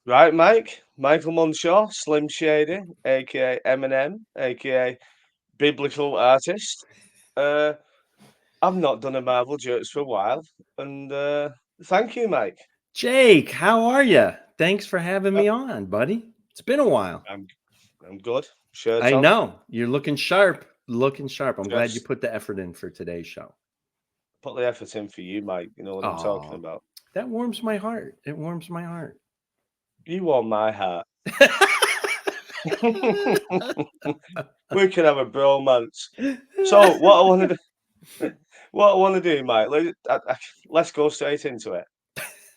Right, Mike. Michael Munshaw, Slim Shady, aka Eminem, aka Biblical Artist. Uh, I've not done a Marvel jokes for a while, and thank you, Mike. Jake, how are you? Thanks for having Uh, me on, buddy. It's been a while. I'm I'm good. Shirt I on, know you're looking sharp. Looking sharp. I'm glad you dressed. put the effort in for today's show. Put the effort in for you, Mike. You know what I'm talking Oh, about. that warms my heart. It warms my heart. You want my heart. We can have a bromance. So what I want to do, what I want to do, Mike. Let's go straight into it.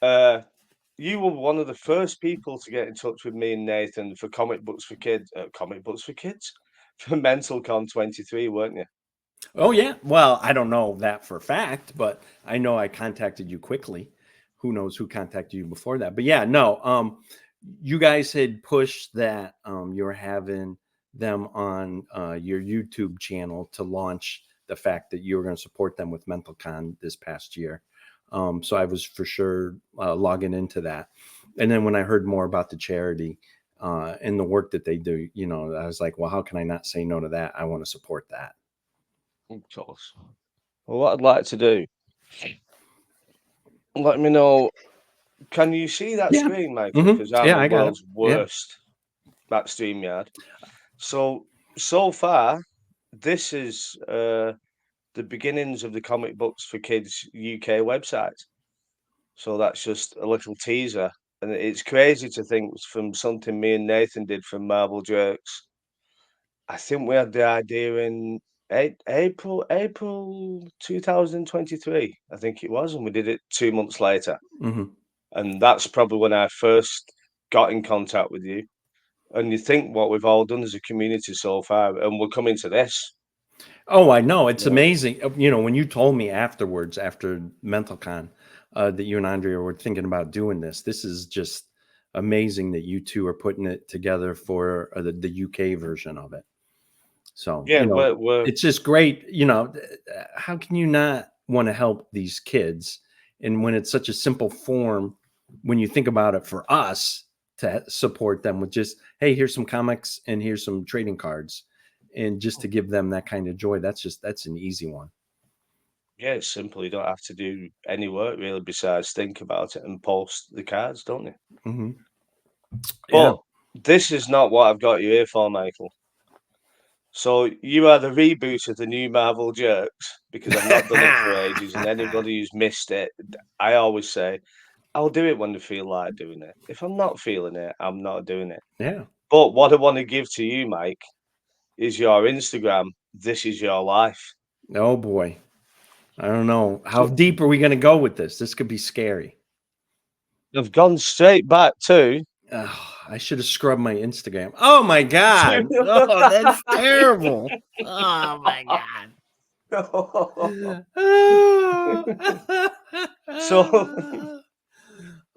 Uh, You were one of the first people to get in touch with me and Nathan for Comic Books for Kids, for MentalCon 23, weren't you? Oh yeah. Well, I don't know that for a fact, but I know I contacted you quickly. Who knows who contacted you before that? But yeah, no. You guys had pushed that you were having them on your YouTube channel to launch the fact that you were going to support them with MentalCon this past year. So I was for sure logging into that. And then when I heard more about the charity and the work that they do, I was like, well, how can I not say no to that? I want to support that. Of course. Well, what I'd like to do, let me know. Can you see that Yeah. screen, Michael? Because I'm Yeah, the I got it. world's Yeah. worst at StreamYard. So far, this is the beginnings of the Comic Books for Kids UK website. So that's just a little teaser. And it's crazy to think from something me and Nathan did from Marvel Jerks. I think we had the idea in April 2023, I think it was, and we did it 2 months later. Hmm. And that's probably when I first got in contact with you. And you think what we've all done as a community so far, and we're coming to this. Oh, I know. It's You know, amazing. When you told me afterwards, after MentalCon, that you and Andrea were thinking about doing this, this is just amazing that you two are putting it together for the UK version of it. So, yeah, we're it's just great. How can you not want to help these kids? And when it's such a simple form, when you think about it for us to support them with just, hey, here's some comics and here's some trading cards. And just to give them that kind of joy, that's an easy one. yeah, it's simple. You don't have to do any work really besides think about it and post the cards, don't you? Hmm. Yeah. But this is not what I've got you here for, Michael. So you are the reboot of the new Marvel Jerks because I've not done it for ages, and anybody who's missed it, I always say I'll do it when I feel like doing it. If I'm not feeling it, I'm not doing it. Yeah. But what I want to give to you, Mike, is your Instagram. This is your life. Oh boy. I don't know. How So deep are we going to go with this? This could be scary. I've gone straight back to. Oh, I should have scrubbed my Instagram. Oh my God. Oh, that's terrible. Oh my God. So,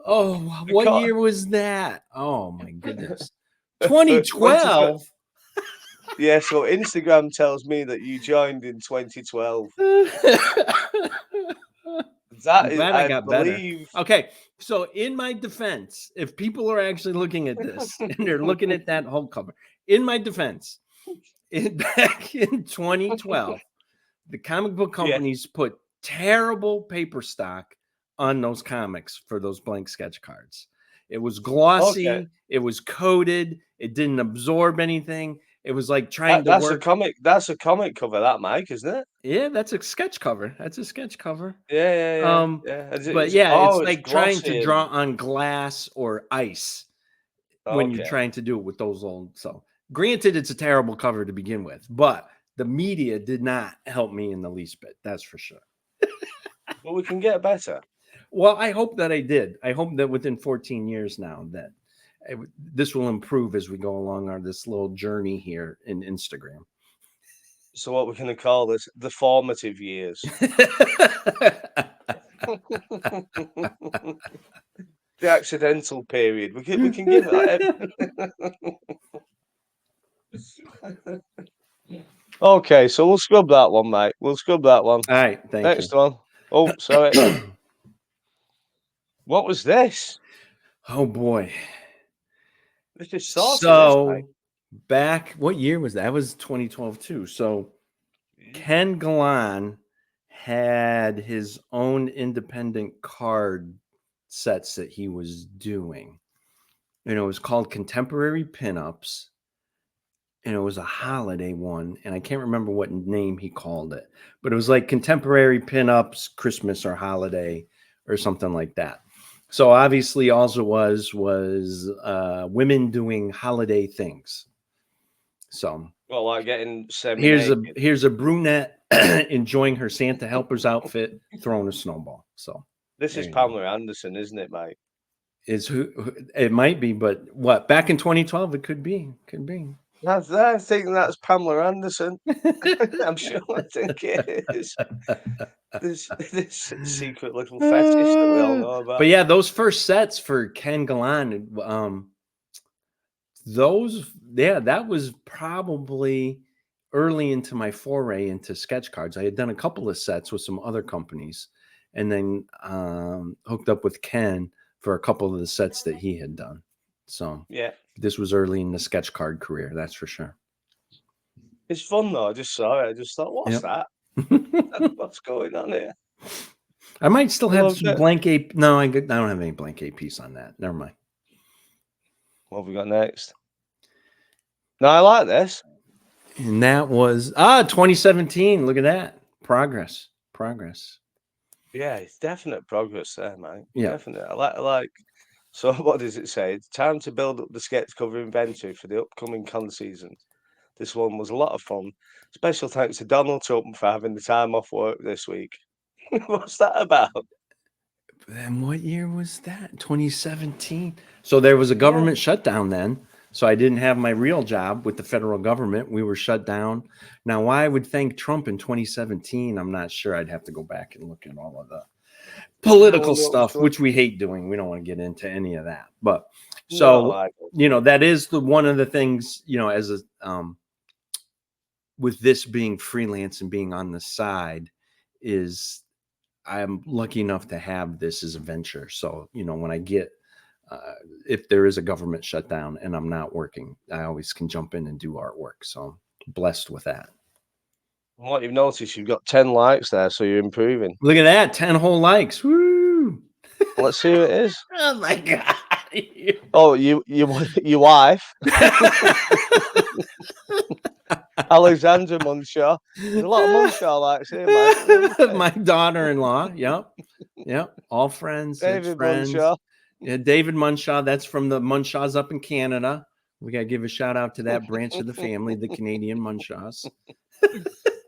Oh, what because, year was that? Oh my goodness. for 20, 2012. yeah, so Instagram tells me that you joined in 2012. I'm That is, glad I I got better. believe, Okay, so in my defense, if people are actually looking at this and they're looking at that whole cover, in my defense, back in 2012, the comic book yeah, companies put terrible paper stock on those comics for those blank sketch cards. It was okay. glossy, it was coated, it didn't absorb anything. It was like trying to That's a work. comic. That's a comic cover, that Mike, isn't it? Yeah, that's a sketch cover. That's a sketch cover. Yeah, yeah, yeah, Um, yeah. but yeah, it's It's like trying to glossy draw and on glass or ice when you're okay. trying to do it with those old. So, granted, it's a terrible cover to begin with, but the media did not help me in the least bit. That's for sure. But we can get better. Well, I hope that I did. I hope that within 14 years now that this will improve as we go along our this little journey here in Instagram. So what we're going to call this the formative years. The accidental period. We can give Okay, so we'll scrub that one, mate. We'll scrub that one. All right, thank you. Next one. Oh, sorry. What was this? Oh boy. This is saucy, this, mate. So back, what year was that? That was 2012 too. So Ken Galan had his own independent card sets that he was doing. And it was called Contemporary Pinups. And it was a holiday one. And I can't remember what name he called it. But it was like Contemporary Pinups, Christmas or holiday or something like that. So obviously all it was women doing holiday things. So Well, like getting here's a brunette enjoying her Santa helper's outfit, throwing a snowball. So this is Pamela Anderson, isn't it, mate? Is who it might be, but what, back in 2012 it could be. I think that's Pamela Anderson. I'm sure. I think it is. This secret little fetish that we all know about. But yeah, those first sets for Ken Galan, that was probably early into my foray into sketch cards. I had done a couple of sets with some other companies, and then hooked up with Ken for a couple of the sets that he had done. So yeah, this was early in the sketch card career, that's for sure. It's fun though. I just saw it. I just thought, what's that? What's going on here? I might still have some blank AP. No, I don't have any blank APs on that. Never mind. What have we got next? No, I like this. And that was 2017. Look at that. Progress. Yeah, it's definite progress there, mate. Yeah. Definite. I like. So what does it say? It's time to build up the sketch cover inventory for the upcoming con season. This one was a lot of fun. Special thanks to Donald Trump for having the time off work this week. What's that about? And what year was that? 2017. So there was a government shutdown then. So I didn't have my real job with the federal government. We were shut down. Now, why I would thank Trump in 2017, I'm not sure. I'd have to go back and look at all of the political stuff, which we hate doing. We don't want to get into any of that. But so, that is one of the things, as a with this being freelance and being on the side, is I'm lucky enough to have this as a venture. So, when I get, if there is a government shutdown and I'm not working, I always can jump in and do artwork. So blessed with that. What you've noticed, you've got 10 likes there, so you're improving. Look at that, 10 whole likes. Woo! Let's see who it is. Oh my God. Oh, your wife. Alexandra Munshaw. There's a lot of Munshaw likes here, mate. My daughter-in-law. Yep. All friends. David friends. Munshaw. Yeah, David Munshaw. That's from the Munshaws up in Canada. We got to give a shout out to that branch of the family, the Canadian Munshaws.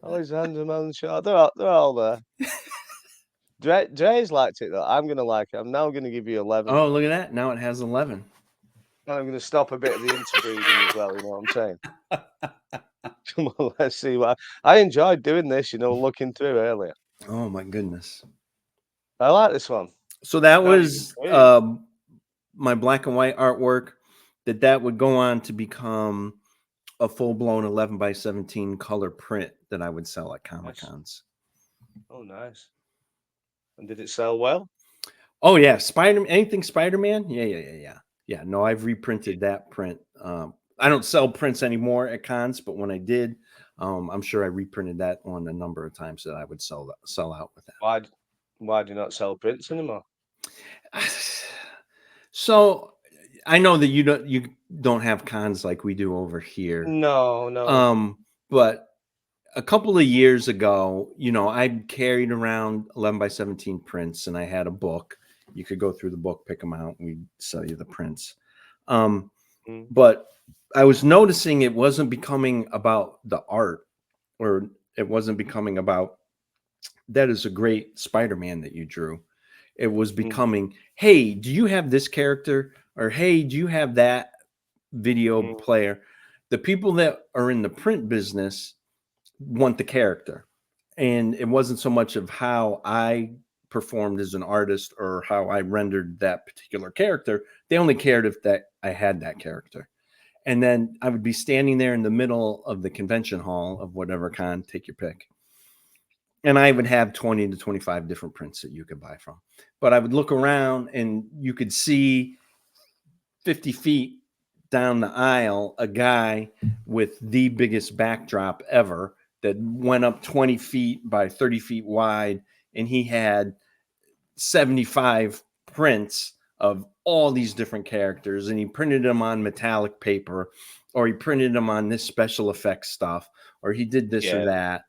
Alexandra Munshaw. They're all there. Dre's liked it, though. I'm going to like it. I'm now going to give you 11. Oh, look at that. Now it has 11. And I'm going to stop a bit of the interbreeding as well, you know what I'm saying? Come on, let's see what I enjoyed doing this, looking through earlier. Oh my goodness. I like this one. So that was my black and white artwork that would go on to become a full-blown 11x17 color print that I would sell at Comic-Cons. Oh, nice. And did it sell well? Oh yeah, anything Spider-Man? Yeah. No, I've reprinted that print. I don't sell prints anymore at cons, but when I did, I'm sure I reprinted that one a number of times that I would sell out with that. Why do you not sell prints anymore? So I know that you don't have cons like we do over here. No. But a couple of years ago, I carried around 11x17 prints, and I had a book. You could go through the book, pick them out, and we'd sell you the prints. But I was noticing it wasn't becoming about the art, or it wasn't becoming about, that is a great Spider-Man that you drew. It was becoming, hey, do you have this character? Or, hey, do you have that video player? The people that are in the print business want the character. And it wasn't so much of how I performed as an artist or how I rendered that particular character. They only cared if I had that character. And then I would be standing there in the middle of the convention hall of whatever con, take your pick. And I would have 20 to 25 different prints that you could buy from. But I would look around and you could see 50 feet down the aisle a guy with the biggest backdrop ever that went up 20 feet by 30 feet wide, and he had 75 prints of all these different characters, and he printed them on metallic paper, or he printed them on this special effects stuff, or he did this or that.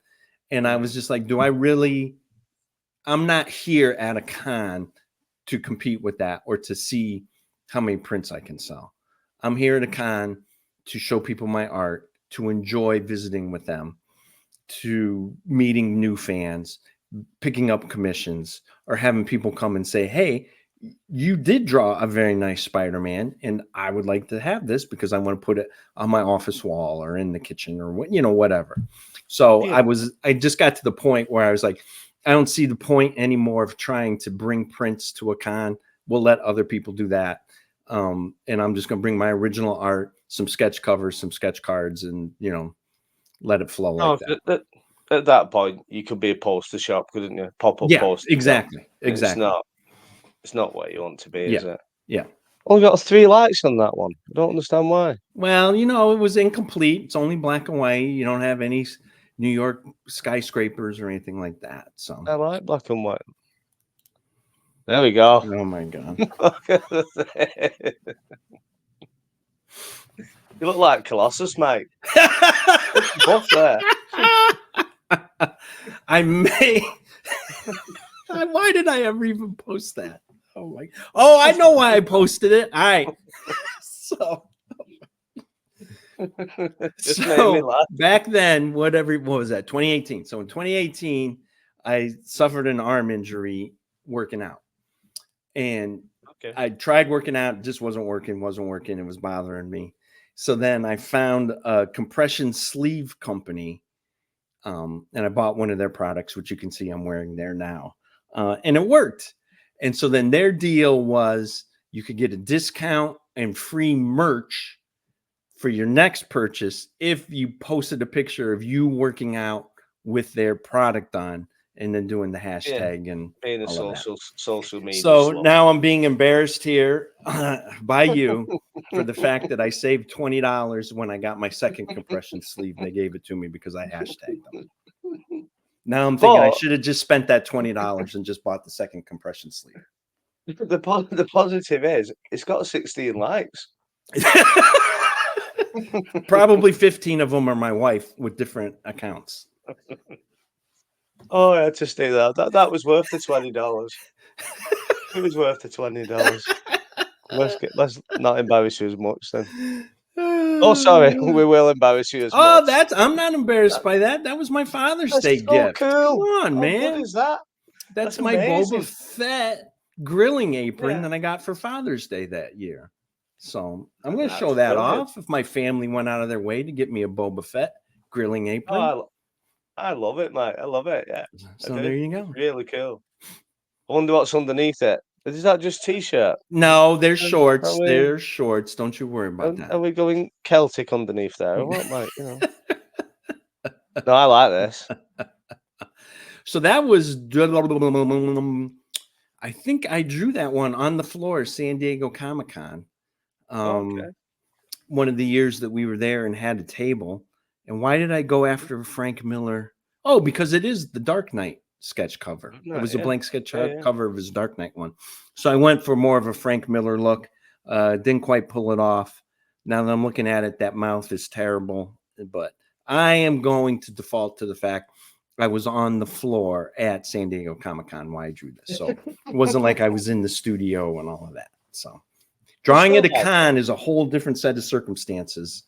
And I was just like, I'm not here at a con to compete with that or to see how many prints I can sell. I'm here at a con to show people my art, to enjoy visiting with them, to meeting new fans, picking up commissions, or having people come and say, hey, you did draw a very nice Spider-Man, and I would like to have this because I want to put it on my office wall or in the kitchen or whatever. So I just got to the point where I was like, I don't see the point anymore of trying to bring prints to a con. We'll let other people do that. And I'm just going to bring my original art, some sketch covers, some sketch cards, and, let it flow like that. At that point, you could be a poster shop, couldn't you? Pop-up poster exactly. shop. Exactly. It's not where you want to be, is it? Yeah. Only got 3 likes on that one. I don't understand why. Well, it was incomplete. It's only black and white. You don't have any New York skyscrapers or anything like that. So I like black and white. There we go. Oh my God. You look like Colossus, mate. Buff there. I may. Why did I ever even post that? Oh, I know why I posted it. All right. So back then, what was that? 2018. So in 2018, I suffered an arm injury working out. And I tried working out, it just wasn't working. It was bothering me. So then I found a compression sleeve company, and I bought one of their products, which you can see I'm wearing there now. And it worked. And so then their deal was you could get a discount and free merch for your next purchase if you posted a picture of you working out with their product on and then doing the hashtag and being a social media. So now I'm being embarrassed here by you for the fact that I saved $20 when I got my second compression sleeve. They gave it to me because I hashtagged them. Now I'm thinking I should have just spent that $20 and just bought the second compression sleeve. The positive is it's got 16 likes. Probably 15 of them are my wife with different accounts. Oh, I had to stay there. That was worth the $20. It was worth the $20. Let's not embarrass you as much then. Oh, sorry, we will embarrass you as much. I'm not embarrassed by that. That was my Father's Day gift. Cool. Come on, How man. good is that? That's my amazing. Boba Fett grilling apron that I got for Father's Day that year. So I'm going to show that off if my family went out of their way to get me a Boba Fett grilling apron. Oh, I love it, mate. I love it. Yeah. So there you go. Really cool. I wonder what's underneath it. Is that just t-shirt? No, they're shorts. They're shorts. Don't you worry about that. Are we going Celtic underneath there? Or what, mate? No, I like this. So that was, I think I drew that one on the floor at San Diego Comic-Con. One of the years that we were there and had a table. And why did I go after Frank Miller? Oh, because it is the Dark Knight sketch cover. It was a blank sketch cover of his Dark Knight one. So I went for more of a Frank Miller look. Didn't quite pull it off. Now that I'm looking at it, that mouth is terrible. But I am going to default to the fact I was on the floor at San Diego Comic-Con while I drew this. So it wasn't like I was in the studio and all of that. So drawing at a con is a whole different set of circumstances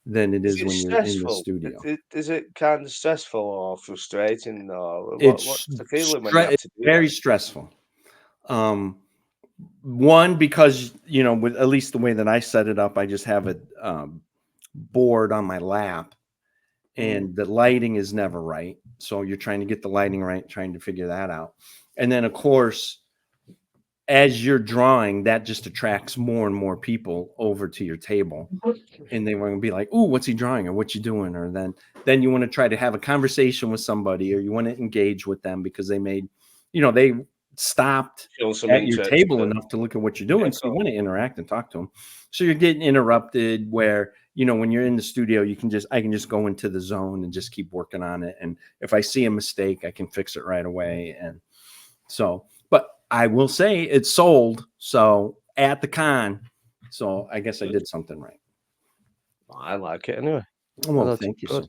than it is when you're in the studio. Is it kind of stressful or frustrating? Or what's the feeling when you have to do very stressful. One, because, with at least the way that I set it up, I just have a board on my lap and the lighting is never right. So you're trying to get the lighting right, trying to figure that out. And then, of course, as you're drawing, that just attracts more and more people over to your table, and they want to be like, "Ooh, what's he drawing? Or what you doing?" Or then you want to try to have a conversation with somebody, or you want to engage with them because they made, stopped Show some at your interest. table enough to look at what you're doing. So you want to interact and talk to them. So you're getting interrupted where, when you're in the studio, I can just go into the zone and just keep working on it. And if I see a mistake, I can fix it right away. And so, but I will say it's sold. So at the con, so I guess I did something right. I like it anyway. Well, thank you, sir.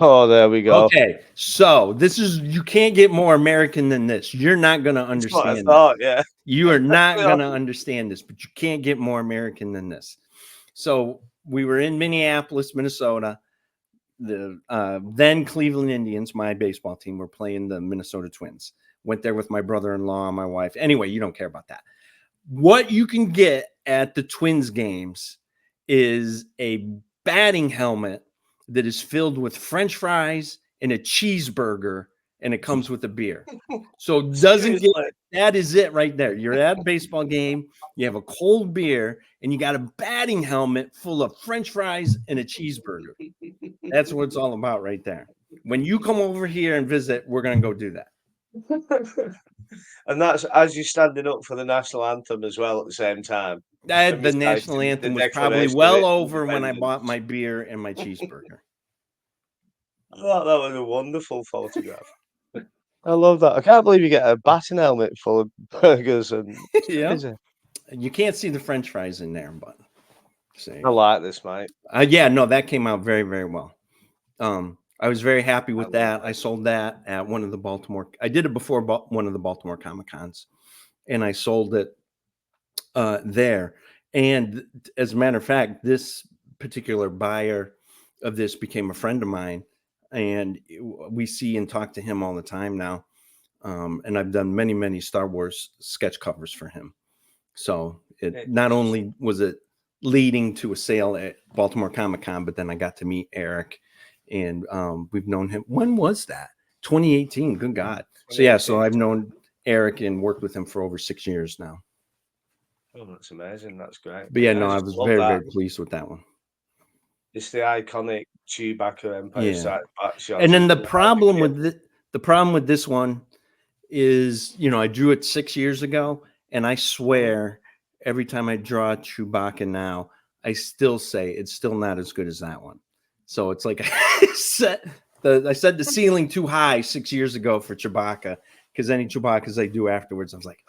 Oh, there we go. Okay, so you can't get more American than this. You're not going to understand. That's what I thought, yeah. You are not going to understand this, but you can't get more American than this. So we were in Minneapolis, Minnesota. The then Cleveland Indians, my baseball team, were playing the Minnesota Twins. Went there with my brother-in-law and my wife. Anyway, you don't care about that. What you can get at the Twins games is a batting helmet that is filled with French fries and a cheeseburger, and it comes with a beer. So that is it right there. You're at a baseball game, you have a cold beer, and you got a batting helmet full of French fries and a cheeseburger. That's what it's all about right there. When you come over here and visit, we're going to go do that. And that's as you're standing up for the national anthem as well at the same time. The national anthem was probably well over when I bought my beer and my cheeseburger. I thought that was a wonderful photograph. I love that. I can't believe you get a batting helmet full of burgers and You can't see the French fries in there, but I like this, mate. That came out very, very well. I was very happy with that. I sold that at one of the Baltimore. I did it before one of the Baltimore Comic Cons, and I sold it there. And as a matter of fact, this particular buyer of this became a friend of mine, and we see and talk to him all the time now. And I've done many, many Star Wars sketch covers for him. So it not only was it leading to a sale at Baltimore Comic Con, but then I got to meet Eric. And we've known him. When was that? 2018. Good God. So I've known Eric and worked with him for over 6 years now. Oh, that's amazing. That's great. But I was very, very pleased with that one. It's the iconic Chewbacca Empire Strikes Back shot. And then the problem with this one is, I drew it 6 years ago, and I swear every time I draw Chewbacca now, I still say it's still not as good as that one. So it's like I set the ceiling too high 6 years ago for Chewbacca, because any Chewbaccas I do afterwards, I was like,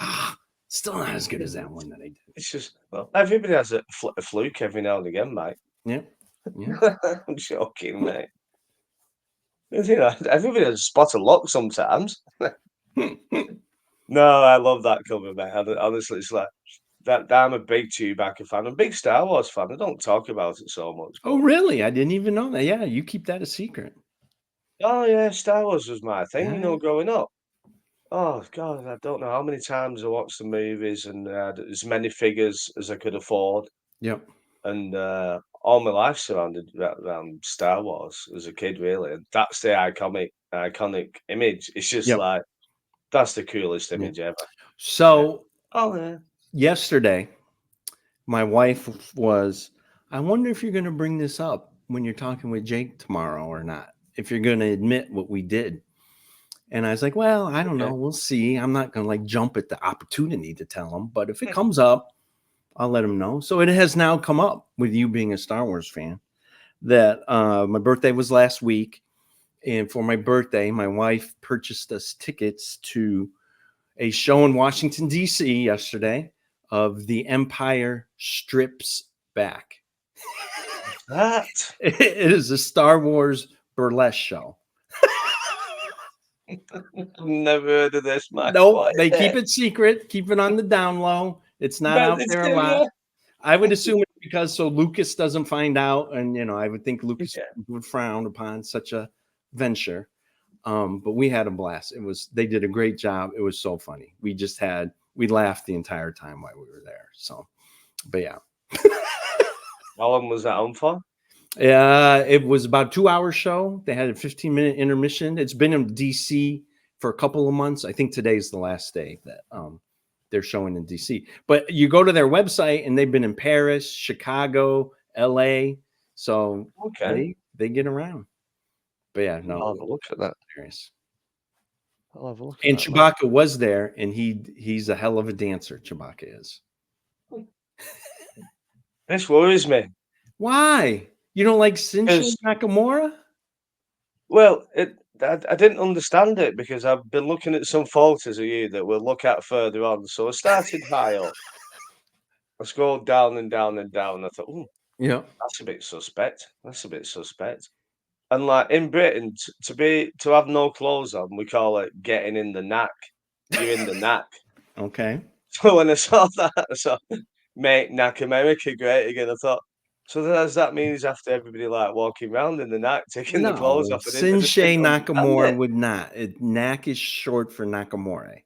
still not as good as that one that I did. It's just, everybody has a fluke every now and again, mate. Yeah. I'm joking, mate. Everybody has a spot of luck sometimes. No, I love that cover, mate. Honestly, it's like that. I'm a big Chewbacca fan. I'm a big Star Wars fan. I don't talk about it so much. Oh, really? I didn't even know that. Yeah, you keep that a secret. Oh, yeah, Star Wars was my thing, growing up. Oh, God, I don't know how many times I watched the movies, and as many figures as I could afford. Yep. And all my life surrounded around Star Wars as a kid, really. And that's the iconic image. It's just like, that's the coolest image ever. So, yesterday, my wife was, I wonder if you're going to bring this up when you're talking with Jake tomorrow or not, if you're going to admit what we did. And I was like, well, I don't know. We'll see. I'm not going to jump at the opportunity to tell him, but if it comes up, I'll let him know. So it has now come up with you being a Star Wars fan that my birthday was last week. And for my birthday, my wife purchased us tickets to a show in Washington, D.C. yesterday of The Empire Strips Back. That? It is a Star Wars burlesque show. Never heard of this, man. Nope, they keep it secret, keep it on the down low. It's not out there a lot. I would assume it's because so Lucas doesn't find out, and I would think Lucas would frown upon such a venture. But we had a blast. They did a great job. It was so funny. We laughed the entire time while we were there. So, but yeah. How long was that on for? It was about a 2-hour show. They had a 15-minute intermission. It's been in DC for a couple of months. I think today's the last day that they're showing in DC. But you go to their website, and they've been in Paris, Chicago, LA. So they get around. But yeah, no. I'll have a look at that. Serious. I'll have a look And at that, mate. Chewbacca was there, and he's a hell of a dancer. Chewbacca is. This worries me. Why? You don't like Shinsei Because, Nakamura? well, I didn't understand it because I've been looking at some photos of you that we'll look at further on. So I started high up. I scrolled down and down and down. I thought, oh, Yeah. that's a bit suspect. That's a bit suspect. And like in Britain, to have no clothes on, we call it getting in the knack. You're in the knack. Okay. So when I saw that, I saw "Make Knack America Great Again." I thought, so does that mean he's after everybody like walking around in the knack, taking the clothes No, off? I just Shinsei didn't understand Nakamura it. would not. Knack is short for Nakamura.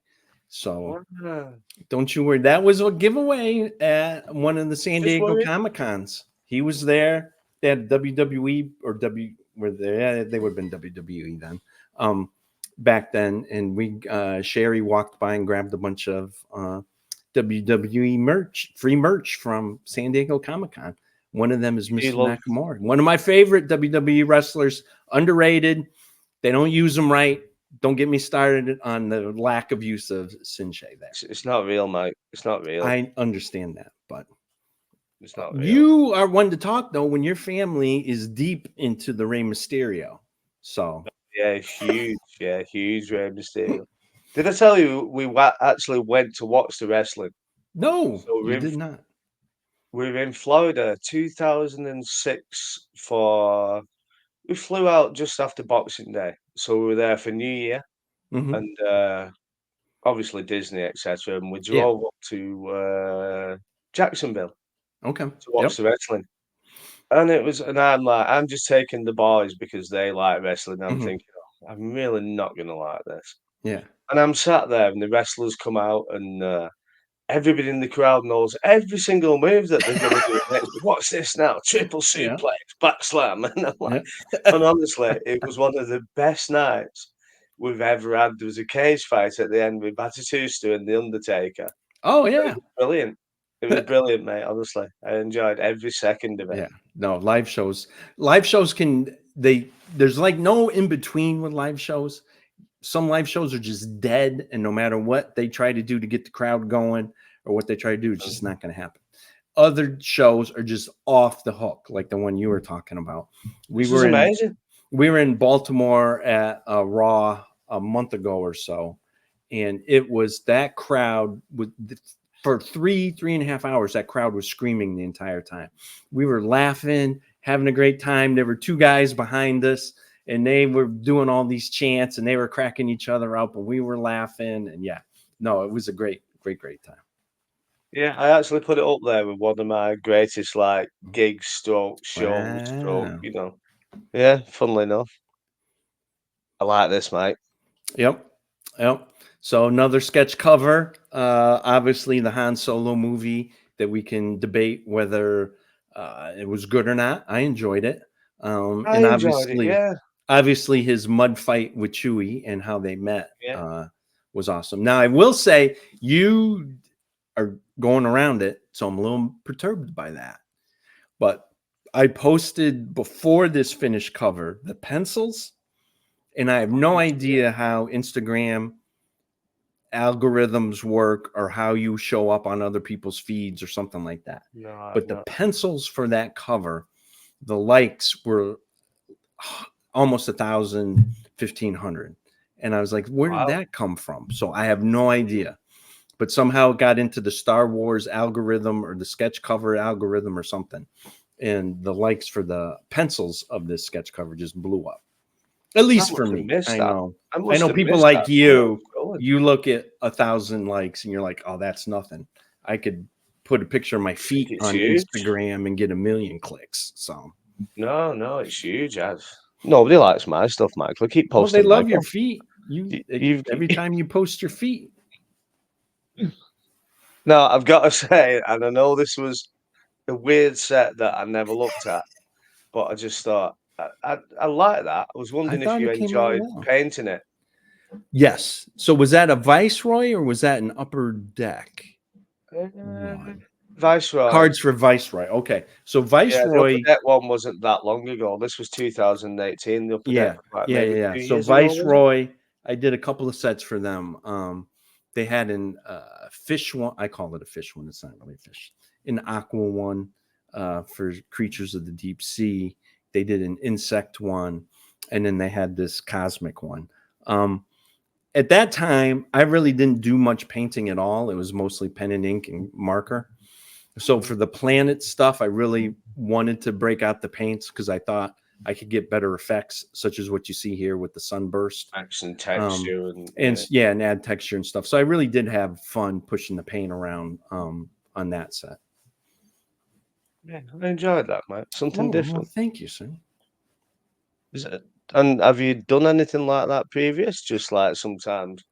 So Ah, don't you worry. That was a giveaway at one of the San just Diego worried. Comic Cons. He was there. They had WWE or W were there. Yeah, they would have been WWE then. Back then, and we Sherry walked by and grabbed a bunch of WWE merch, free merch from San Diego Comic Con. One of them is You Mr. love Nakamura, one of my favorite WWE wrestlers, underrated. They don't use them right. Don't get me started on the lack of use of Shinsei there. it's not real, mate. It's not real. I understand that, but It's not real. you are one to talk though when your family is deep into the Rey Mysterio. So Yeah, huge. Yeah, huge Rey Mysterio. Did I tell you we actually went to watch the wrestling? no, So you did not. we were in Florida, 2006 for. We flew out just after Boxing Day, so we were there for New Year Hmm. and, obviously Disney, etc., and we Yeah. drove up to, Jacksonville Okay. to watch Yep. the wrestling, and it was and I'm like, I'm just taking the boys because they like wrestling, I'm Hmm. thinking, "Oh, I'm really not gonna like this," Yeah. and I'm sat there, and the wrestlers come out, and, everybody in the crowd knows every single move that they're gonna do next. "What's this now? Triple Yeah. suplex, back slam," and I'm like Yeah. and honestly, it was one of the best nights we've ever had. There was a cage fight at the end with Batista and The Undertaker. Oh It yeah. was brilliant. It was brilliant, mate, honestly. I enjoyed every second of it. Yeah. No, live shows. Live shows can they there's like no in between with live shows. Some live shows are just dead, and no matter what they try to do to get the crowd going or what they try to do, it's just Mhm. not going to happen. Other shows are just off the hook, like the one you were talking about. We This was were in amazing. we were in Baltimore at Raw a month ago or so, and it was that crowd with for 3.5 hours. That crowd was screaming the entire time. We were laughing, having a great time. There were two guys behind us, and they were doing all these chants, and they were cracking each other up, and we were laughing. And yeah, no, it was a great, great, great time. Yeah, I actually put it up there with one of my greatest, like, gigs stroke shows stroke, Wow. Yeah, funnily enough. I like this, mate. Yep. Yep. So another sketch cover. Obviously, the Han Solo movie that we can debate whether it was good or not. I enjoyed it, I and enjoyed it, yeah, obviously, his mud fight with Chewie and how they met yeah. was awesome. Now, I will say you are going around it, so I'm a little perturbed by that. But I posted before this finished cover the pencils, and I have I no didn't see it. idea how Instagram algorithms work or how you show up on other people's feeds or something like that. No, I've But the not. pencils for that cover, the likes were almost 1,000, 1,500. And I was like, where did Wow. that come from? So I have no idea. But somehow it got into the Star Wars algorithm or the sketch cover algorithm or something. And the likes for the pencils of this sketch cover just blew up. At I least for must have me. missed I that. know. I I must know have people missed that like when I was you, scrolling. you look at 1,000 likes and you're like, oh, that's nothing. I could put a picture of my I think feet it's on huge. Instagram and get 1,000,000 clicks. So, No, it's huge, as nobody likes my stuff, Michael. I keep well, they posting my love your stuff. feet. You've Every time you post your feet. No, I've got to say, and I know this was a weird set that I never looked at, but I just thought I like that. I was I wondering if thought you it came out enjoyed well. painting it. Yes. So was that a Viceroy or was that an upper deck Uh, one? Viceroy. Cards for Viceroy. Okay. So Yeah, the Upper Viceroy, Deck one wasn't that long ago. This was 2018. The Upper Deck yeah. was like Yeah, yeah, maybe yeah. 2 So years ago, was it? Viceroy I did a couple of sets for them. They had an fish one. I call it a fish one. It's not really a fish. An aqua one for creatures of the deep sea. They did an insect one, and then they had this cosmic one. At that time, I really didn't do much painting at all. It was mostly pen and ink and marker. So for the planet stuff, I really wanted to break out the paints because I thought I could get better effects, such as what you see here with the sunburst. Action texture and add texture and stuff. So I really did have fun pushing the paint around on that set. Yeah, I enjoyed that, mate. Something different. Well, thank you, sir. Is it? And have you done anything like that previous? Just like sometimes,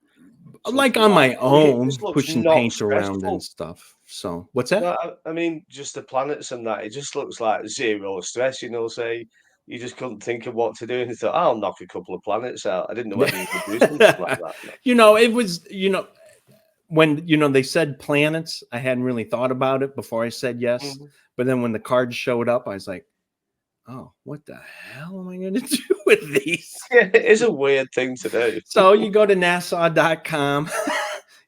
Like something on my like, own, this looks pushing not paint around stressful. and stuff. So what's that? No, I mean, just the planets and that. It just looks like zero stress, you know. Say you just couldn't think of what to do, and you thought, "I'll knock a couple of planets out." I didn't know whether you could do something like that. No. You know, it was, when, they said planets, I hadn't really thought about it before I said yes. Mhm. But then when the cards showed up, I was like, oh, what the hell am I going to do with these? It is a weird thing to do. So you go to NASA.com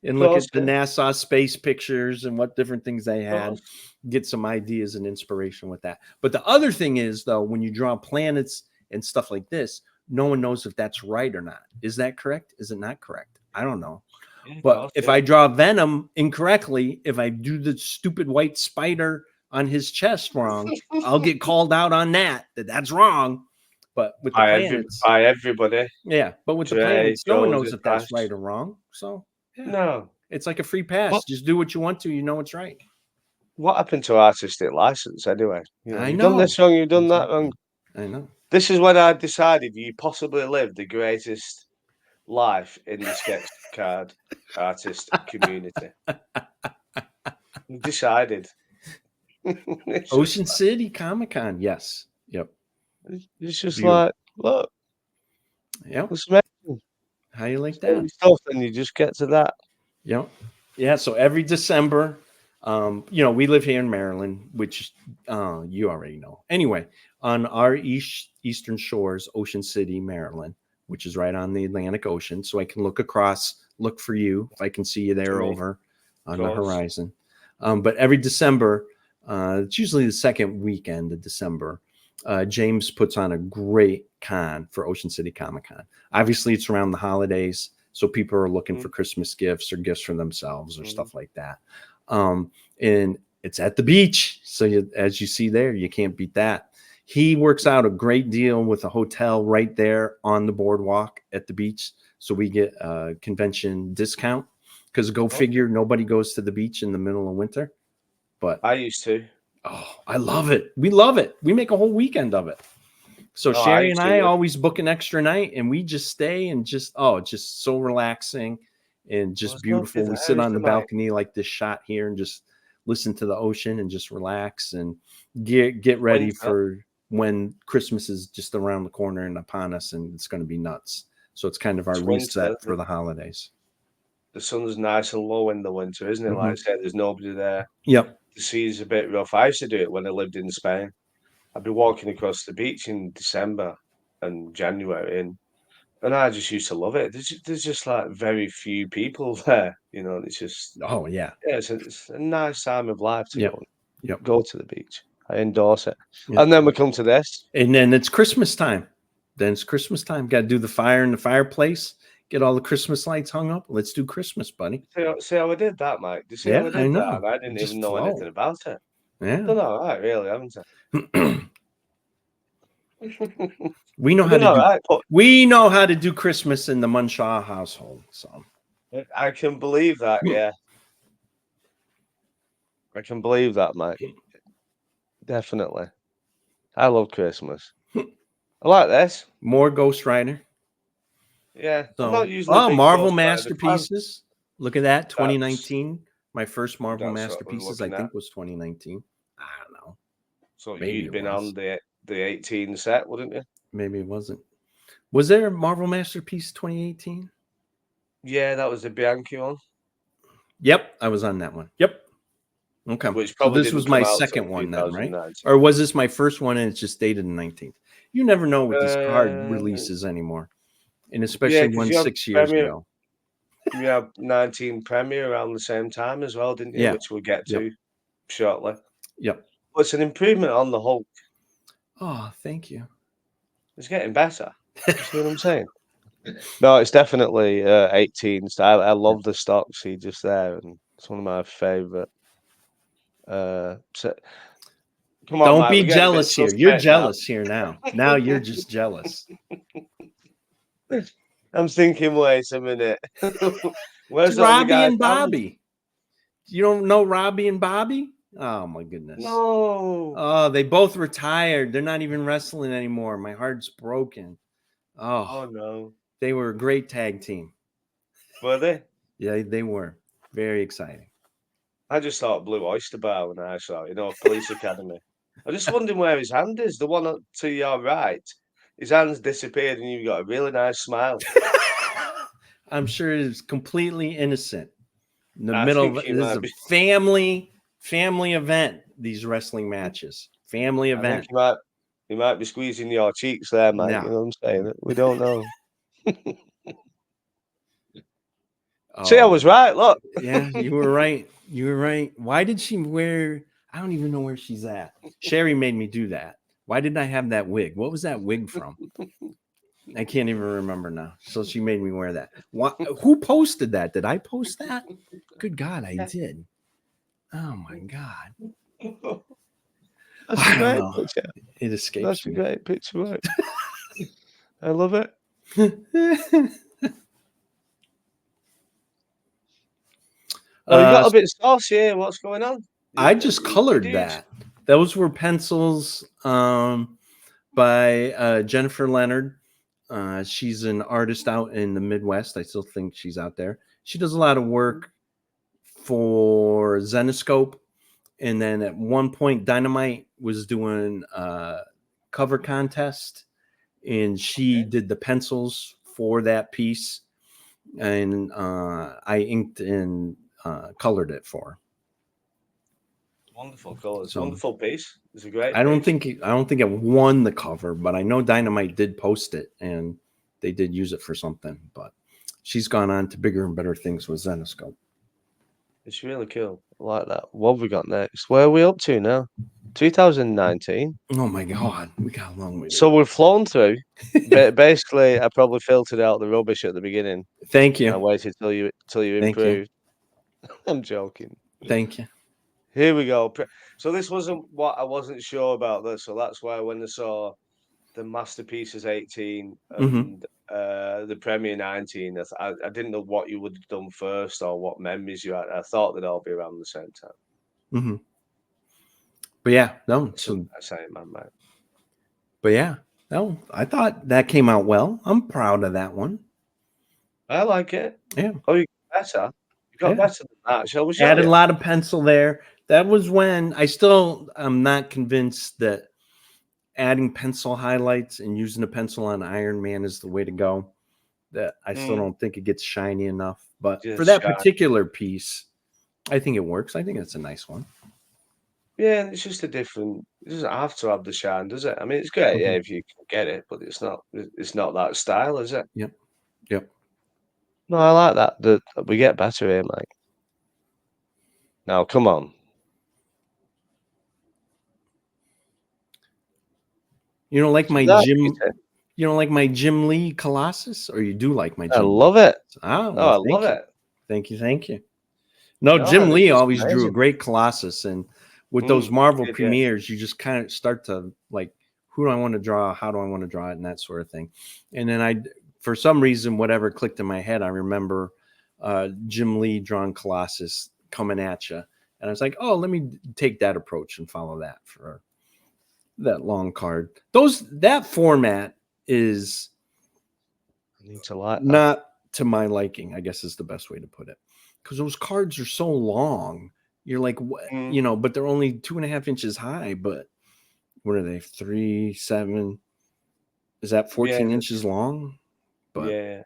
and look course, at the yeah. NASA space pictures and what different things they Of had, course. get some ideas and inspiration with that. But the other thing is, though, when you draw planets and stuff like this, no one knows if that's right or not. Is that correct? Is it not correct? I don't know. Yeah, of But course, if yeah. I draw Venom incorrectly, if I do the stupid white spider on his chest wrong, I'll get called out on that's wrong. But with the planets, by everybody, yeah. But with the Dre, planets, no one knows Joseph, if that's Ash. right or wrong. So yeah, No. it's like a free pass. What Just do what you want to. You know it's right. what happened to artistic license anyway? You know, I you've done know. this wrong, you've done that Exactly. wrong. I know. This is when I decided you possibly lived the greatest life in the sketch card artist community. You decided. It's Ocean just, City Comic Con. Yes. Yep. it's just Beautiful. like, look, Yep. it's amazing. How you like Same that? stuff, and you just get to that. Yep. Yeah. So every December, we live here in Maryland, which you already know. Anyway, on our eastern shores, Ocean City, Maryland, which is right on the Atlantic Ocean. So I can look across, look for you if I can see you there me, over on of the course. horizon. But every December, it's usually the second weekend of December, James puts on a great con for Ocean City Comic Con. Obviously, it's around the holidays, so people are looking for Christmas gifts or gifts for themselves or stuff like that. And it's at the beach, so as you see there, you can't beat that. He works out a great deal with a hotel right there on the boardwalk at the beach, so we get a convention discount. Because go figure, nobody goes to the beach in the middle of winter. But I used to. oh, I love it. We love it. We make a whole weekend of it. So No, Sherry and I yeah. always book an extra night, and we just stay and just so relaxing and just beautiful. We sit on the balcony like this shot here and just listen to the ocean and just relax and get ready for when Christmas is just around the corner and upon us, and it's going to be nuts. So it's kind of our reset for the holidays. The sun's nice and low in the winter, isn't it? Like I said, there's nobody there. Yep. The sea's a bit rough. I used to do it when I lived in Spain. I'd be walking across the beach in December and January, and I just used to love it. There's just like very few people there, you know. It's just it's a nice time of life to go to the beach. I endorse it. Yep. And then we come to this, and then it's Christmas time. Got to do the fire in the fireplace. Get all the Christmas lights hung up. Let's do Christmas, buddy. See how I did that, Mike? Do you see how I did that? And I didn't even know anything about it. Yeah. I've done all right, really, haven't I? We know how to do. We know how to do Christmas in the Munshaw household. So I can believe that. Yeah, I can believe that, Mike. Definitely. I love Christmas. I like this. More Ghost Rider. Yeah. So, I'm not usually Marvel Masterpieces. Look at that, 2019. My first Marvel Masterpieces, I think, was 2019. I don't know. So maybe you'd been on the 18 set, wouldn't you? Maybe it wasn't. Was there a Marvel Masterpiece 2018? Yeah, that was the Bianchi one. Yep, I was on that one. Yep. Okay. Which so this was my second one then, right? Or was this my first one and it's just dated in 19th? You never know with these card releases anymore. and Yeah, especially because one you have 6 years Premier, ago. you have 19 Premier around the same time as well, didn't you? Yeah. Which we'll get Yep. to shortly. Yep. But it's an improvement on the Hulk. Oh, thank you. It's getting better. You see what I'm saying? No, it's definitely 18. So I love the stock see just there, and it's one of my favorite. So, come on, Don't mate, be we're getting a bit jealous here. You're suspect now. jealous here now. Now you're just jealous. I'm thinking, wait a minute. It's Where's the other Robbie guy's and hand? Bobby. You don't know Robbie and Bobby? Oh my goodness. No. Oh, they both retired. They're not even wrestling anymore. My heart's broken. Oh, Oh no. they were a great tag team. Were they? Yeah, they were. Very exciting. I just thought Blue Oyster Bar when I saw it, Police Academy. I just wondering where his hand is. The one to your right. His hand's disappeared and you've got a really nice smile. I'm sure it's completely innocent. In the I middle think of he this is might a be family event, these wrestling matches. Family I think event. he might be squeezing your cheeks there, mate. No. You know what I'm saying? We don't know. See, I Oh, was right. Look. yeah, you were right. You were right. Why did she wear? I don't even know where she's at. Sherry made me do that. Why didn't I have that wig? What was that wig from? I can't even remember now. So she made me wear that. Who posted that? Did I post that? Good God, I did. Oh my God. That's a I don't great know. picture. It escapes That's a me. great picture, right? I love it. Oh, you got uh, a bit saucy here. What's going on? I just You colored did. that. Those were pencils by Jennifer Leonard. She's an artist out in the Midwest. I still think she's out there. She does a lot of work for Zenoscope. And then at one point, Dynamite was doing a cover contest, and she Okay. did the pencils for that piece. And I inked and colored it for her. Wonderful colours. So Wonderful piece. It's a great I don't piece. think it won the cover, but I know Dynamite did post it and they did use it for something. But she's gone on to bigger and better things with Zenoscope. It's really cool. I like that. What have we got next? Where are we up to now? 2019. Oh my God, we got a long way to So go. we've flown through. Basically, I probably filtered out the rubbish at the beginning. Thank And I you. waited till you Thank you. improved. I'm joking. Thank you. Here we go. So this wasn't what I wasn't sure about this. So that's why when I saw the Masterpieces 18 Mm-hmm. and the Premier 19, I didn't know what you would have done first or what memories you had. I thought they'd all be around the same time. Mm-hmm. But yeah, no. So, I say, man, mate. but yeah, no. I thought that came out well. I'm proud of that one. I like it. Yeah. Oh, you got better. You got Yeah. better than that. Shall we show Added a you? lot of pencil there. That was when I'm not convinced that adding pencil highlights and using a pencil on Iron Man is the way to go. That I still don't think it gets shiny enough. But for Just that shine. particular piece, I think it works. I think it's a nice one. Yeah, and it's just a different. It doesn't have to have the shine, does it? I mean, it's great, yeah, Mhm. if you can get it, but it's not. It's not that style, is it? Yep. Yep. No, I like that. That we get better here, Mike. Now, come on. You don't like So my that's Jim. it. You don't like my Jim Lee Colossus, or you do like my I Jim Lee? love it. Oh, Oh, well, I love thank you. it. Thank you. Thank you. No, No, Jim this Lee is always drew a amazing. great Colossus. And with those He Marvel did, yeah. premieres, you just kind of start to like, who do I want to draw? How do I want to draw it? And that sort of thing. And then for some reason, whatever clicked in my head, I remember Jim Lee drawing Colossus coming at you. And I was like, oh, let me take that approach and follow that for that long card. That format is I need to like that. not to my liking, I guess is the best way to put it. Because those cards are so long. You're like, what, but they're only 2.5 inches high. But what are they? 3, 7? Is that 14 Yeah, inches long? But yeah.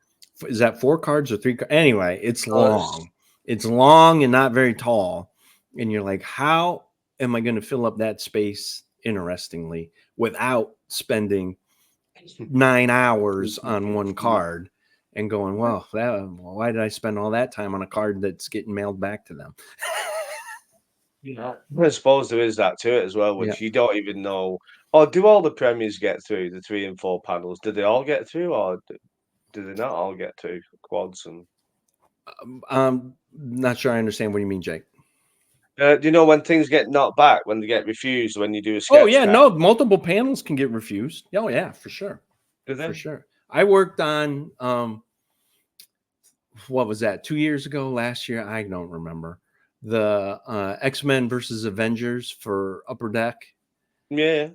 is that 4 cards or 3 cards? Anyway, it's Oh, long. It's long and not very tall. And you're like, how am I going to fill up that space interestingly without spending 9 hours on one card? and going, well, why did I spend all that time on a card that's getting mailed back to them? Yeah. I suppose there is that to it as well, Yeah. which you don't even know. Or do all the premiers get through the 3 and 4 panels? Do they all get through, or do they not all get through quads? And Not sure I understand what you mean, Jake. do you know when things get knocked back, when they get refused, when you do a Oh sketch yeah, card? no, multiple panels can get refused. Oh yeah, for sure. Do For they? sure. I worked on what was that, 2 years ago, last year? I don't remember. The X-Men versus Avengers for Upper Deck. Yeah.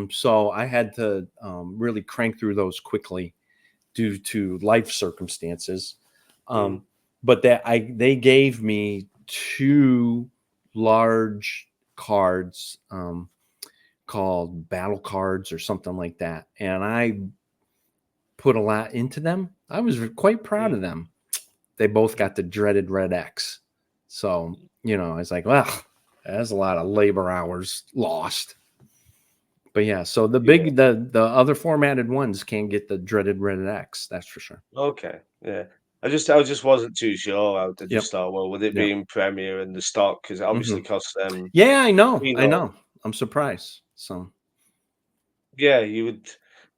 So I had to really crank through those quickly due to life circumstances. Mm. But they gave me two large cards called battle cards or something like that, and I put a lot into them. I was quite proud Mm. of them. They both got the dreaded red X. So, I was like, well, that's a lot of labor hours lost. But yeah, so Yeah. the other formatted ones can't get the dreaded red X, that's for sure. Okay. Yeah. I just wasn't too sure. I Yep. just thought, well, with it Yep. being Premier and the stock, because it Hmm. obviously costs them, Yeah, I know. you I know, know. I'm surprised. So yeah, you would,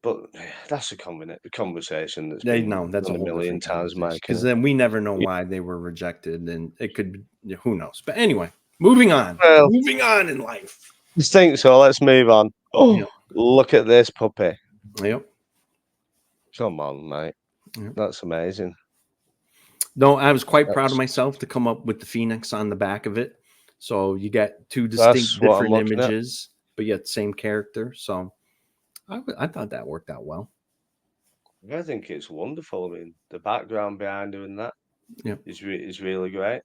but that's a conversation that's they been know that's a done a whole million different times, conversation Mike, because isn't it? then we never know Yeah. why they were rejected, and it could be, who knows. But anyway, moving on. Well, Moving on in life. I think so. Let's move on. Yep. Oh, look at this puppy. Yep. Come on, mate. Yep. That's amazing. No, I was quite proud of That's myself to come up with the Phoenix on the back of it. So you got two that's distinct what I'm different looking at. images, but yet same character. So I thought that worked out well. I think it's wonderful. I mean, the background behind her and that Yeah. is really great.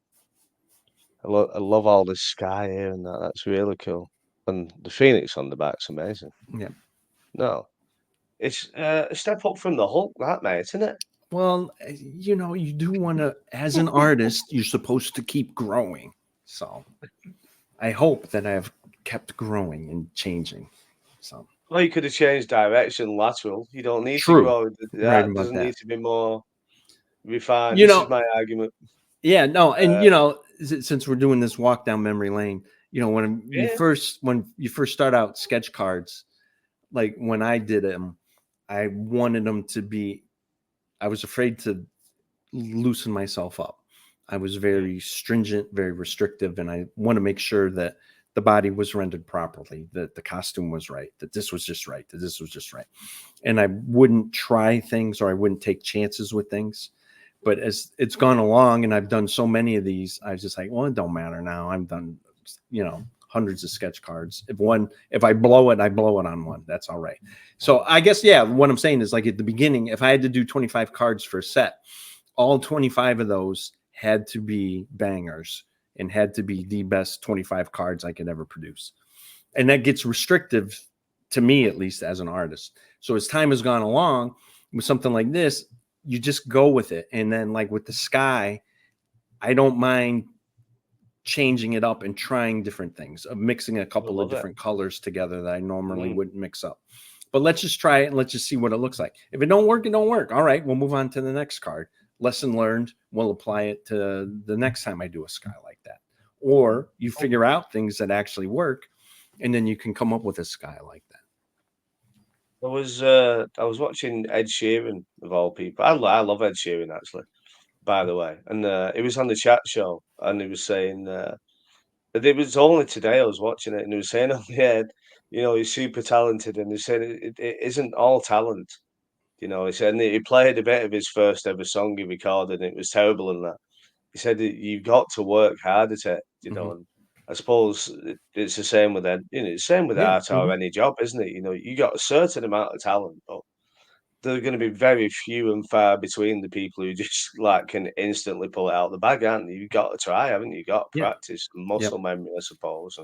I love all the sky here and that. That's really cool. And the phoenix on the back's amazing. Yeah. No, it's a step up from the Hulk, that mate, isn't it? Well, you do want to, as an artist, you're supposed to keep growing. So I hope that I've kept growing and changing. So Well, you could have changed direction lateral. You don't need to true. grow. Right That about doesn't need that. to be more refined. You This is know, my argument. yeah, no, and Uh, since we're doing this walk down memory lane, yeah, when you first start out sketch cards, like when I did them, I wanted them to be. I was afraid to loosen myself up. I was mm, very stringent, very restrictive, and I want to make sure that the body was rendered properly, that the costume was right, that this was just right, that this was just right. And I wouldn't try things or I wouldn't take chances with things. But as it's gone along and I've done so many of these, I was just like, well, it don't matter now. I'm done, hundreds of sketch cards. If I blow it, I blow it on one. That's all right. So I guess, yeah, what I'm saying is like at the beginning, if I had to do 25 cards for a set, all 25 of those had to be bangers and had to be the best 25 cards I could ever produce. And that gets restrictive to me, at least as an artist. So as time has gone along with something like this, you just go with it. And then like with the sky, I don't mind changing it up and trying different things, of mixing a I couple of love it. different colors together that I normally Mm. wouldn't mix up. But let's just try it and let's just see what it looks like. If it don't work, it don't work. All right, we'll move on to the next card. Lesson learned. We'll apply it to the next time I do a sky like that. Or you Oh, figure out things that actually work, and then you can come up with a sky like that. I was watching Ed Sheeran of all people. I love Ed Sheeran actually, by the way. And he was on the chat show and he was saying but it was only today I was watching it and he was saying on the end, he's super talented and he said it isn't all talent. He said and he played a bit of his first ever song he recorded and it was terrible and that. He said that you've got to work hard at it. Mhm. And I suppose it's the same with that, it's the same with Yeah. art or Mhm. any job, isn't it? You got a certain amount of talent, but there are going to be very few and far between the people who just like can instantly pull it out of the bag, aren't you? You've got to try, haven't you? You've got to Yeah. practice Yep. muscle memory, I suppose.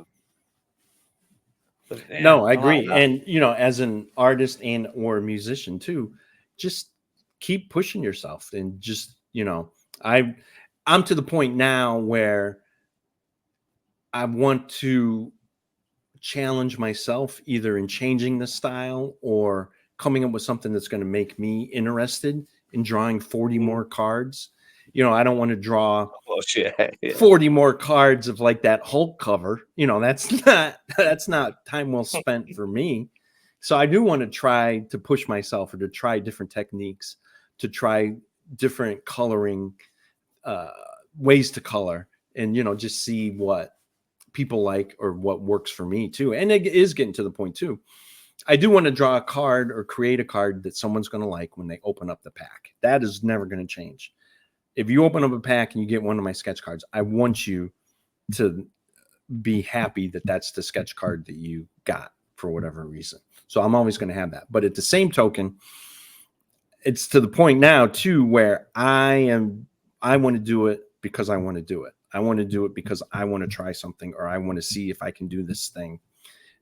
But yeah, No, I I like agree. that. And as an artist and or a musician too, just keep pushing yourself and just, I I'm to the point now where I want to challenge myself either in changing the style or coming up with something that's going to make me interested in drawing 40 more cards. I don't want to draw Oh, yeah. 40 more cards of like that Hulk cover. That's not time well spent for me. So I do want to try to push myself, or to try different techniques, to try different coloring ways to color, and just see what people like or what works for me too. And it is getting to the point too. I do want to draw a card or create a card that someone's going to like when they open up the pack. That is never going to change. If you open up a pack and you get one of my sketch cards, I want you to be happy that that's the sketch card that you got for whatever reason. So I'm always going to have that. But at the same token, it's to the point now too where I want to do it because I want to do it. I want to do it because I want to try something, or I want to see if I can do this thing.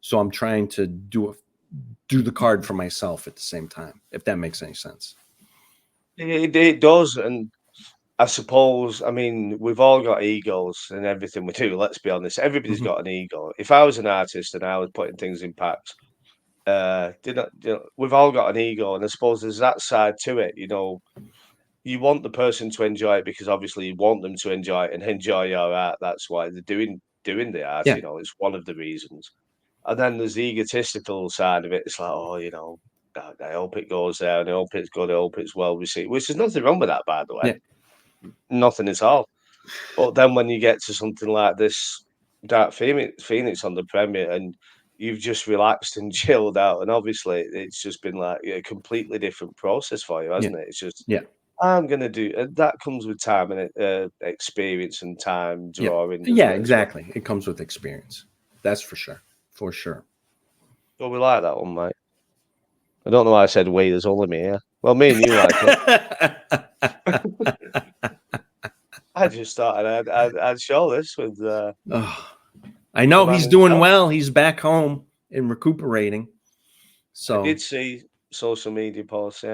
So I'm trying to do the card for myself at the same time, if that makes any sense. It does. And I suppose, I mean, we've all got egos in everything we do. Let's be honest. Everybody's got an ego. If I was an artist and I was putting things in packs, we've all got an ego. And I suppose there's that side to it. You want the person to enjoy it because obviously you want them to enjoy it and enjoy your art. That's why they're doing the art. Yeah. It's one of the reasons. And then there's the egotistical side of it. It's like, I hope it goes there, and I hope it's good. I hope it's well received. Which there's nothing wrong with that, by the way. Yeah. Nothing at all. But then when you get to something like this, Dark Phoenix on the premiere, and you've just relaxed and chilled out, and obviously it's just been like a completely different process for you, hasn't it? It's just I'm gonna do that. Comes with time and experience and time drawing. Yeah, exactly. It comes with experience. That's for sure. For sure. Well, we like that one, mate. I don't know why I said we. There's only me here. Well, me and you like it. I just thought I'd show this with. I know he's doing well. He's back home and recuperating. So I did see social media posts.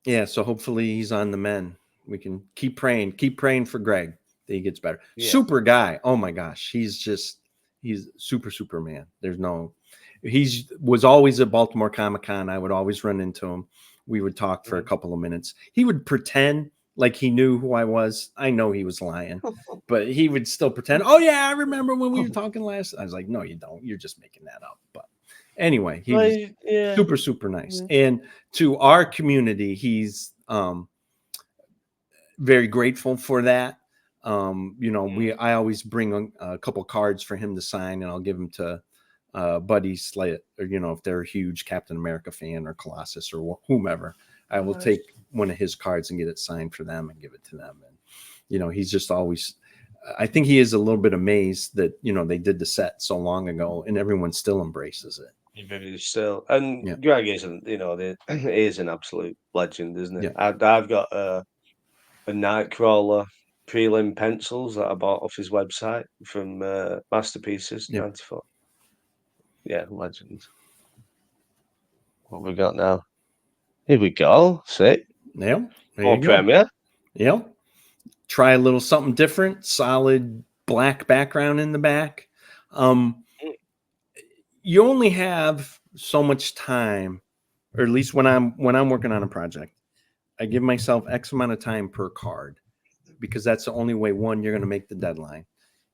Yeah. So hopefully he's on the mend. We can keep praying for Greg that he gets better. Yeah. Super guy. Oh my gosh, he's super man. Was always at Baltimore Comic-Con. I would always run into him. We would talk for a couple of minutes. He would pretend like he knew who I was. I know he was lying, but he would still pretend. Oh yeah, I remember when we were talking last. I was like, no, you don't. You're just making that up. But anyway, he was super nice. And to our community, he's very grateful for that. I always bring a couple cards for him to sign, and I'll give them to buddies, like, or if they're a huge Captain America fan or Colossus or whomever, I will take one of his cards and get it signed for them and give it to them. And he's just always, I think he is a little bit amazed that they did the set so long ago and everyone still embraces it. Still, and Greg isn't, he is an absolute legend, isn't it? I've got a Nightcrawler prelim pencils that I bought off his website from Masterpieces 94. Yeah, legend. What we got now? Here we go. Sick. Yeah. More premiere. Yeah. Try a little something different. Solid black background in the back. You only have so much time, or at least when I'm working on a project, I give myself X amount of time per card, because that's the only way, one, you're going to make the deadline,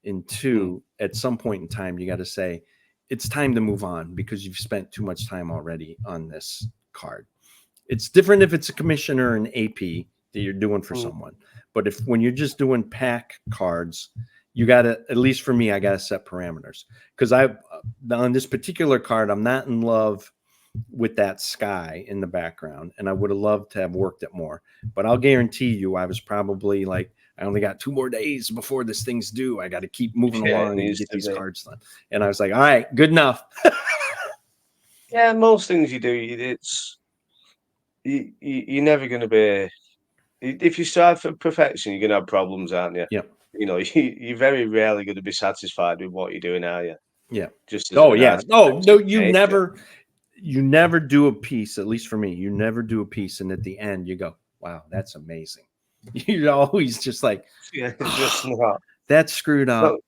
and two, at some point in time, you got to say, it's time to move on because you've spent too much time already on this card. It's different if it's a commission or an AP that you're doing for someone. But when you're just doing pack cards, you got to, at least for me, I got to set parameters. Because on this particular card, I'm not in love with that sky in the background, and I would have loved to have worked it more. But I'll guarantee you, I was probably like, I only got 2 more days before this thing's due. I got to keep moving along and get these cards done. And I was like, all right, good enough. Yeah, most things you do, you're never going to be. If you strive for perfection, you're going to have problems, aren't you? Yeah. You're very rarely going to be satisfied with what you're doing, are you? Yeah. Just no, you never do a piece, at least for me, you never do a piece, and at the end you go, wow, that's amazing. You're always just like, just not. That's screwed up. No.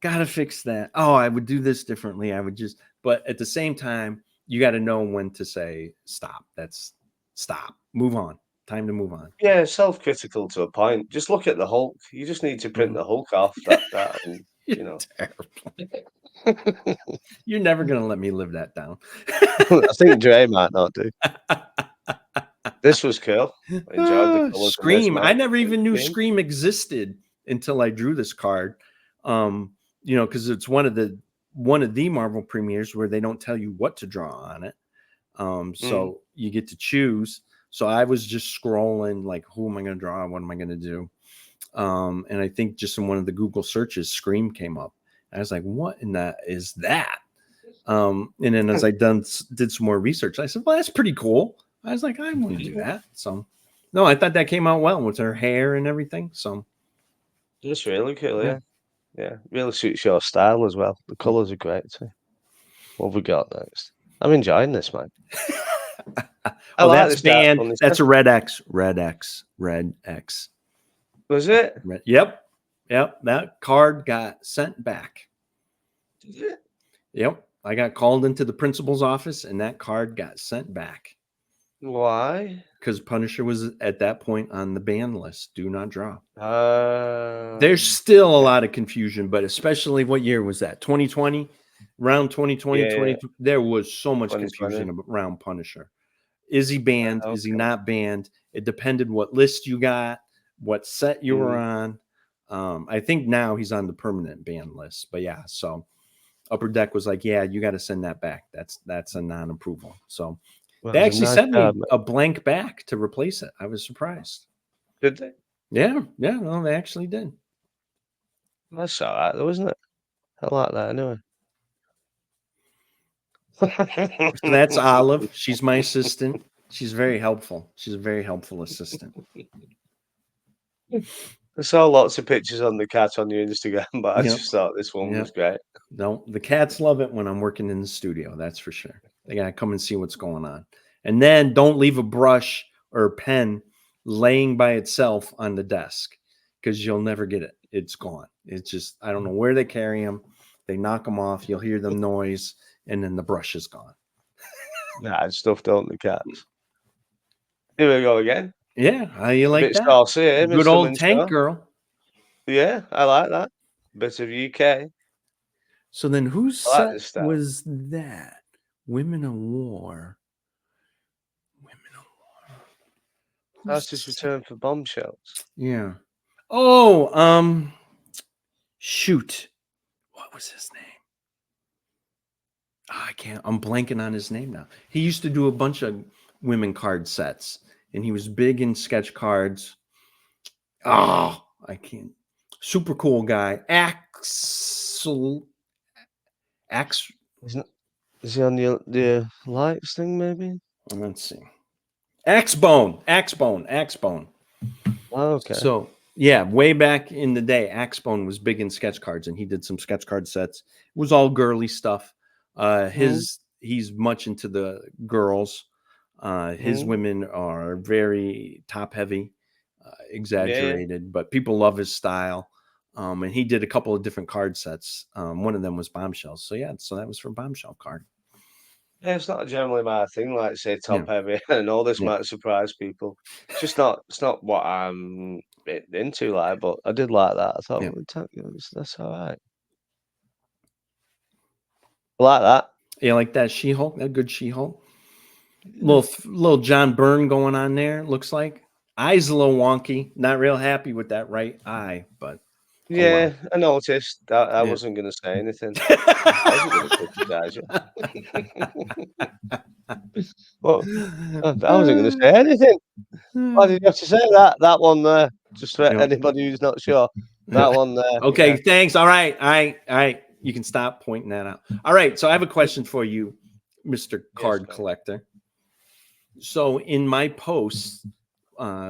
Gotta fix that. Oh, I would do this differently. But at the same time, you got to know when to say stop. Stop. Move on. Time to move on. Yeah, self-critical to a point. Just look at the Hulk. You just need to print the Hulk off that, and you know. Terrible. You're never gonna let me live that down. I think Dre might not do. This was cool. I enjoyed the colours. Scream. I never even knew Scream existed until I drew this card. You know, because it's one of the Marvel premieres where they don't tell you what to draw on it. So you get to choose. So I was just scrolling, like, who am I going to draw? What am I going to do? And I think just in one of the Google searches, Scream came up. I was like, what in that is that? And then as I did some more research, I said, well, that's pretty cool. I was like, I want to do that. So no, I thought that came out well with her hair and everything. So it's really cool, yeah. Really suits your style as well. The colours are great too. What have we got next? I'm enjoying this, man. I like that's this banned. That's a red X. Red X. Was it? Yep. That card got sent back. Did it? Yep. I got called into the principal's office and that card got sent back. Why? Because Punisher was at that point on the ban list. Do not draw. There's still a lot of confusion, but especially what year was that? 2020? Around 2020, Yeah. 20, there was so much confusion around Punisher. Is he banned? Is he not banned? It depended what list you got, what set you were on. I think now he's on the permanent ban list. But yeah, so Upper Deck was like, yeah, you got to send that back. That's a non-approval. So they actually sent me a blank back to replace it. I was surprised. Did they? Yeah. No, they actually did. That's all right, though, isn't it? I like that anyway. So that's Olive. She's my assistant. She's very helpful. She's a very helpful assistant. I saw lots of pictures on the cat on your Instagram, but I just thought this one was great. No, the cats love it when I'm working in the studio. That's for sure. They gotta come and see what's going on. And then don't leave a brush or a pen laying by itself on the desk because you'll never get it. It's gone. It's just, I don't know where they carry them. They knock them off. You'll hear the noise, and then the brush is gone. Nah, stuff don't the cats. Here we go again. Yeah, how you like that? Saucy, eh, Good Mr. old Munshaw? tank girl. Yeah, I like that. Bit of UK. So then whose set was that? Women of War. Fastest return for bombshells. Yeah. Oh, shoot. What was his name? Oh, I can't. I'm blanking on his name now. He used to do a bunch of women card sets, and he was big in sketch cards. Oh, I can't. Super cool guy. Axel. Is he on the lights thing, maybe? Let's see. Axebone. Oh, okay. So, yeah, way back in the day, Axebone was big in sketch cards, and he did some sketch card sets. It was all girly stuff. He's much into the girls. His women are very top heavy, exaggerated, but people love his style. And he did a couple of different card sets. One of them was Bombshells. So yeah, so that was for Bombshell card. Yeah, it's not generally my thing, like say top heavy. I know this might surprise people. It's not what I'm into, like, but I did like that. I thought that's all right. I like that. Yeah, like that She-Hulk, that good She-Hulk. Little John Byrne going on there, looks like. Eyes a little wonky. Not real happy with that right eye, but yeah, well. I noticed that. I wasn't going to say anything. I wasn't going to criticize you. Well, I wasn't going to say anything. Why did you have to say that? That one there, just for anybody who's not sure. That one there. Okay, thanks. All right. You can stop pointing that out. All right, so I have a question for you, Mr. Card Collector. So in my posts,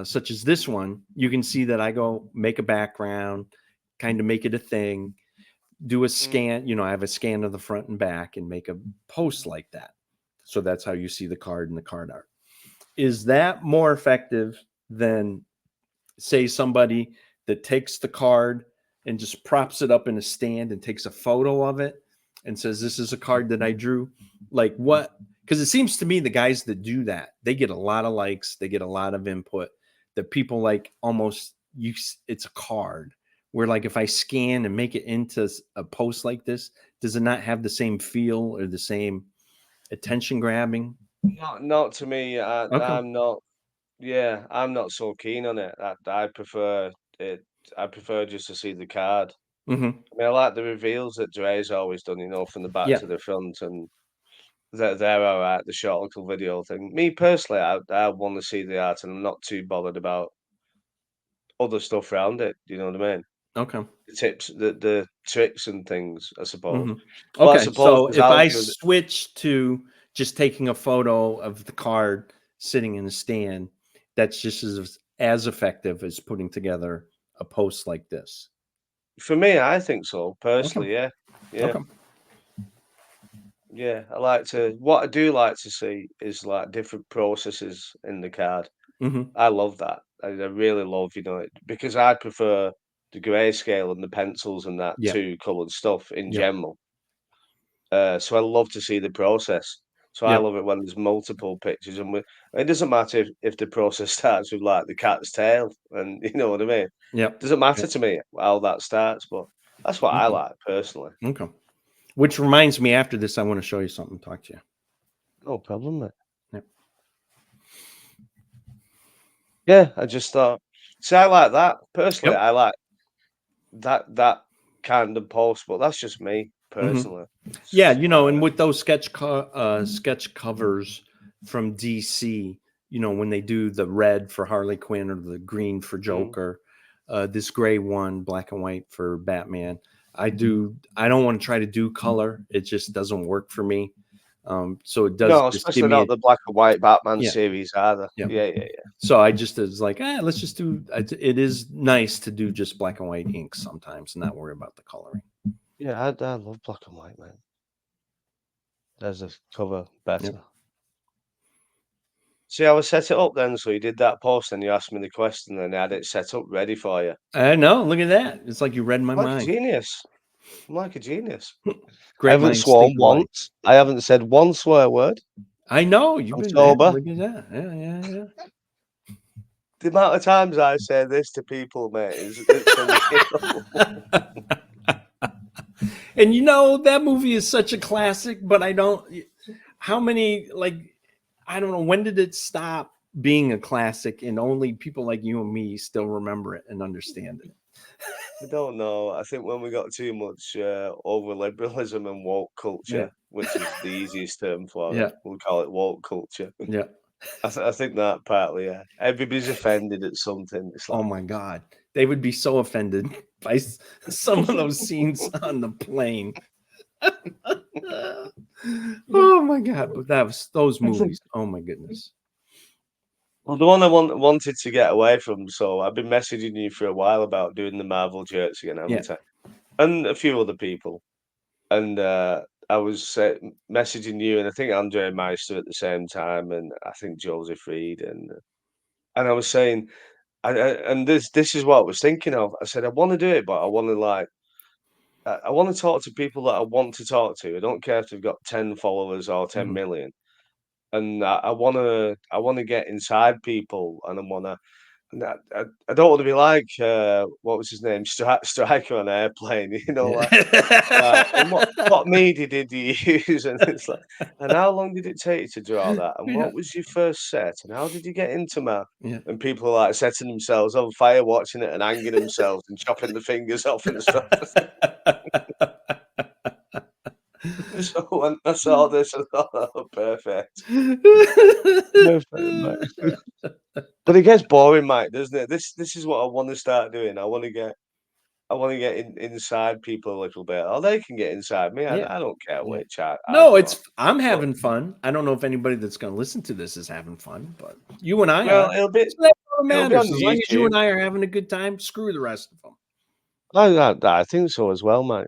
such as this one, you can see that I go make a background, kind of make it a thing, do a scan. I have a scan of the front and back and make a post like that. So that's how you see the card and the card art. Is that more effective than, say, somebody that takes the card and just props it up in a stand and takes a photo of it and says, "This is a card that I drew." Like what? Because it seems to me the guys that do that, they get a lot of likes, they get a lot of input. That people like almost it's a card. Where like if I scan and make it into a post like this, does it not have the same feel or the same attention grabbing? Not to me. Okay. I'm not. Yeah, I'm not so keen on it. I prefer it. I prefer just to see the card. Hmm. I mean, I like the reveals that Dre's always done. From the back Yeah. to the front, and they're all right. The short little video thing. Me personally, I want to see the art, and I'm not too bothered about other stuff around it. You know what I mean? Okay. The tips, the tricks and things, I suppose. Hmm. Well, I Okay. suppose So because if I was I doing switch to just taking a photo of the card sitting in a stand, that's just as effective as putting together a post like this. for me, I think so Okay. personally. Yeah, yeah, Okay. yeah. I like to. What I do like to see is like different processes in the card. Hmm. I love that. I really love, it because I prefer the grayscale and the pencils and that Yeah. to coloured stuff in Yep. general. So I love to see the process. So I Yep. love it when there's multiple pictures, and it doesn't matter if the process starts with like the cat's tail, and you know what I mean. Yep. Doesn't matter Yep. to me how that starts, but that's what I Okay. like personally. Okay. Which reminds me, after this, I want to show you something. Talk to you. No problem, mate. Yep. Yeah, I just thought. See, I like that personally. Yep. I like that kind of post, but that's just me Hmm. personally. It's Yeah, just you what know, I and like. with those sketch covers from DC, you know, when they do the red for Harley Quinn or the green for Mm. Joker, this gray one, black and white for Batman. I don't want to try to do color. It just doesn't work for me. So it does No, just give especially me not the black and white Batman yeah, series either. yeah. Yeah, yeah, yeah. So I just was like, let's just do. It is nice to do just black and white ink sometimes, and not worry about the coloring. Yeah, I love black and white, man. There's a cover Yep. better. See how I set it up then? So you did that post and you asked me the question and I had it set up ready for you. I know. Look at that. It's like you read my I'm like a mind. genius. I'm like a genius. I Great haven't minds think sworn alike. once. I haven't said one swear word. I know you've I'm been. Yeah, sober. look at that. Yeah, yeah, The amount of times I say this to people, mate, is it's unreal. yeah. And you know that movie is such a classic, but I don't. How many like I don't know when did it stop being a classic, and only people like you and me still remember it and understand it. I don't know. I think when we got too much over liberalism and woke Yeah, culture, which is the easiest term for it, yeah, we'll call it woke culture. yeah. I think that partly, yeah. Everybody's offended at something. It's Oh like, my God, they would be so offended by some of those scenes on the plane. Oh my God, but that was those movies. Oh my goodness. well, the one I wanted to get away from. So I've been messaging you for a while about doing the Marvel shirts again, Yeah. haven't I? And a few other people. And I was messaging you, and I think Andre Meister at the same time, and I think Joseph Reed, and I was saying, and this is what I was thinking of. I said I want to do it, but I want to like I want to talk to people that I want to talk to. I don't care if they've got 10 followers or 10 Mhm. million. And I wanna get inside people, and I don't want to be like what was his name, Striker on Airplane, like right. And what media did you use? And it's like, and how long did it take you to draw that? And Yeah, what was your first set? And how did you get into math? yeah. And people are like setting themselves on fire, watching it, and hanging themselves and chopping the fingers off and stuff. So when I saw this, I thought, "Oh, perfect. Perfect, mate." But it gets boring, mate, doesn't it? This is what I wanna start doing. I wanna get inside people a little bit, or they can get inside me. I Yeah, I don't care yeah. which I No, draw. I'm But, having fun. I don't know if anybody that's gonna listen to this is having fun, but you and I well, are. So that's all that it'll be on matters. As long as you YouTube. and I are having a good time, screw the rest of them. I think so as well, mate.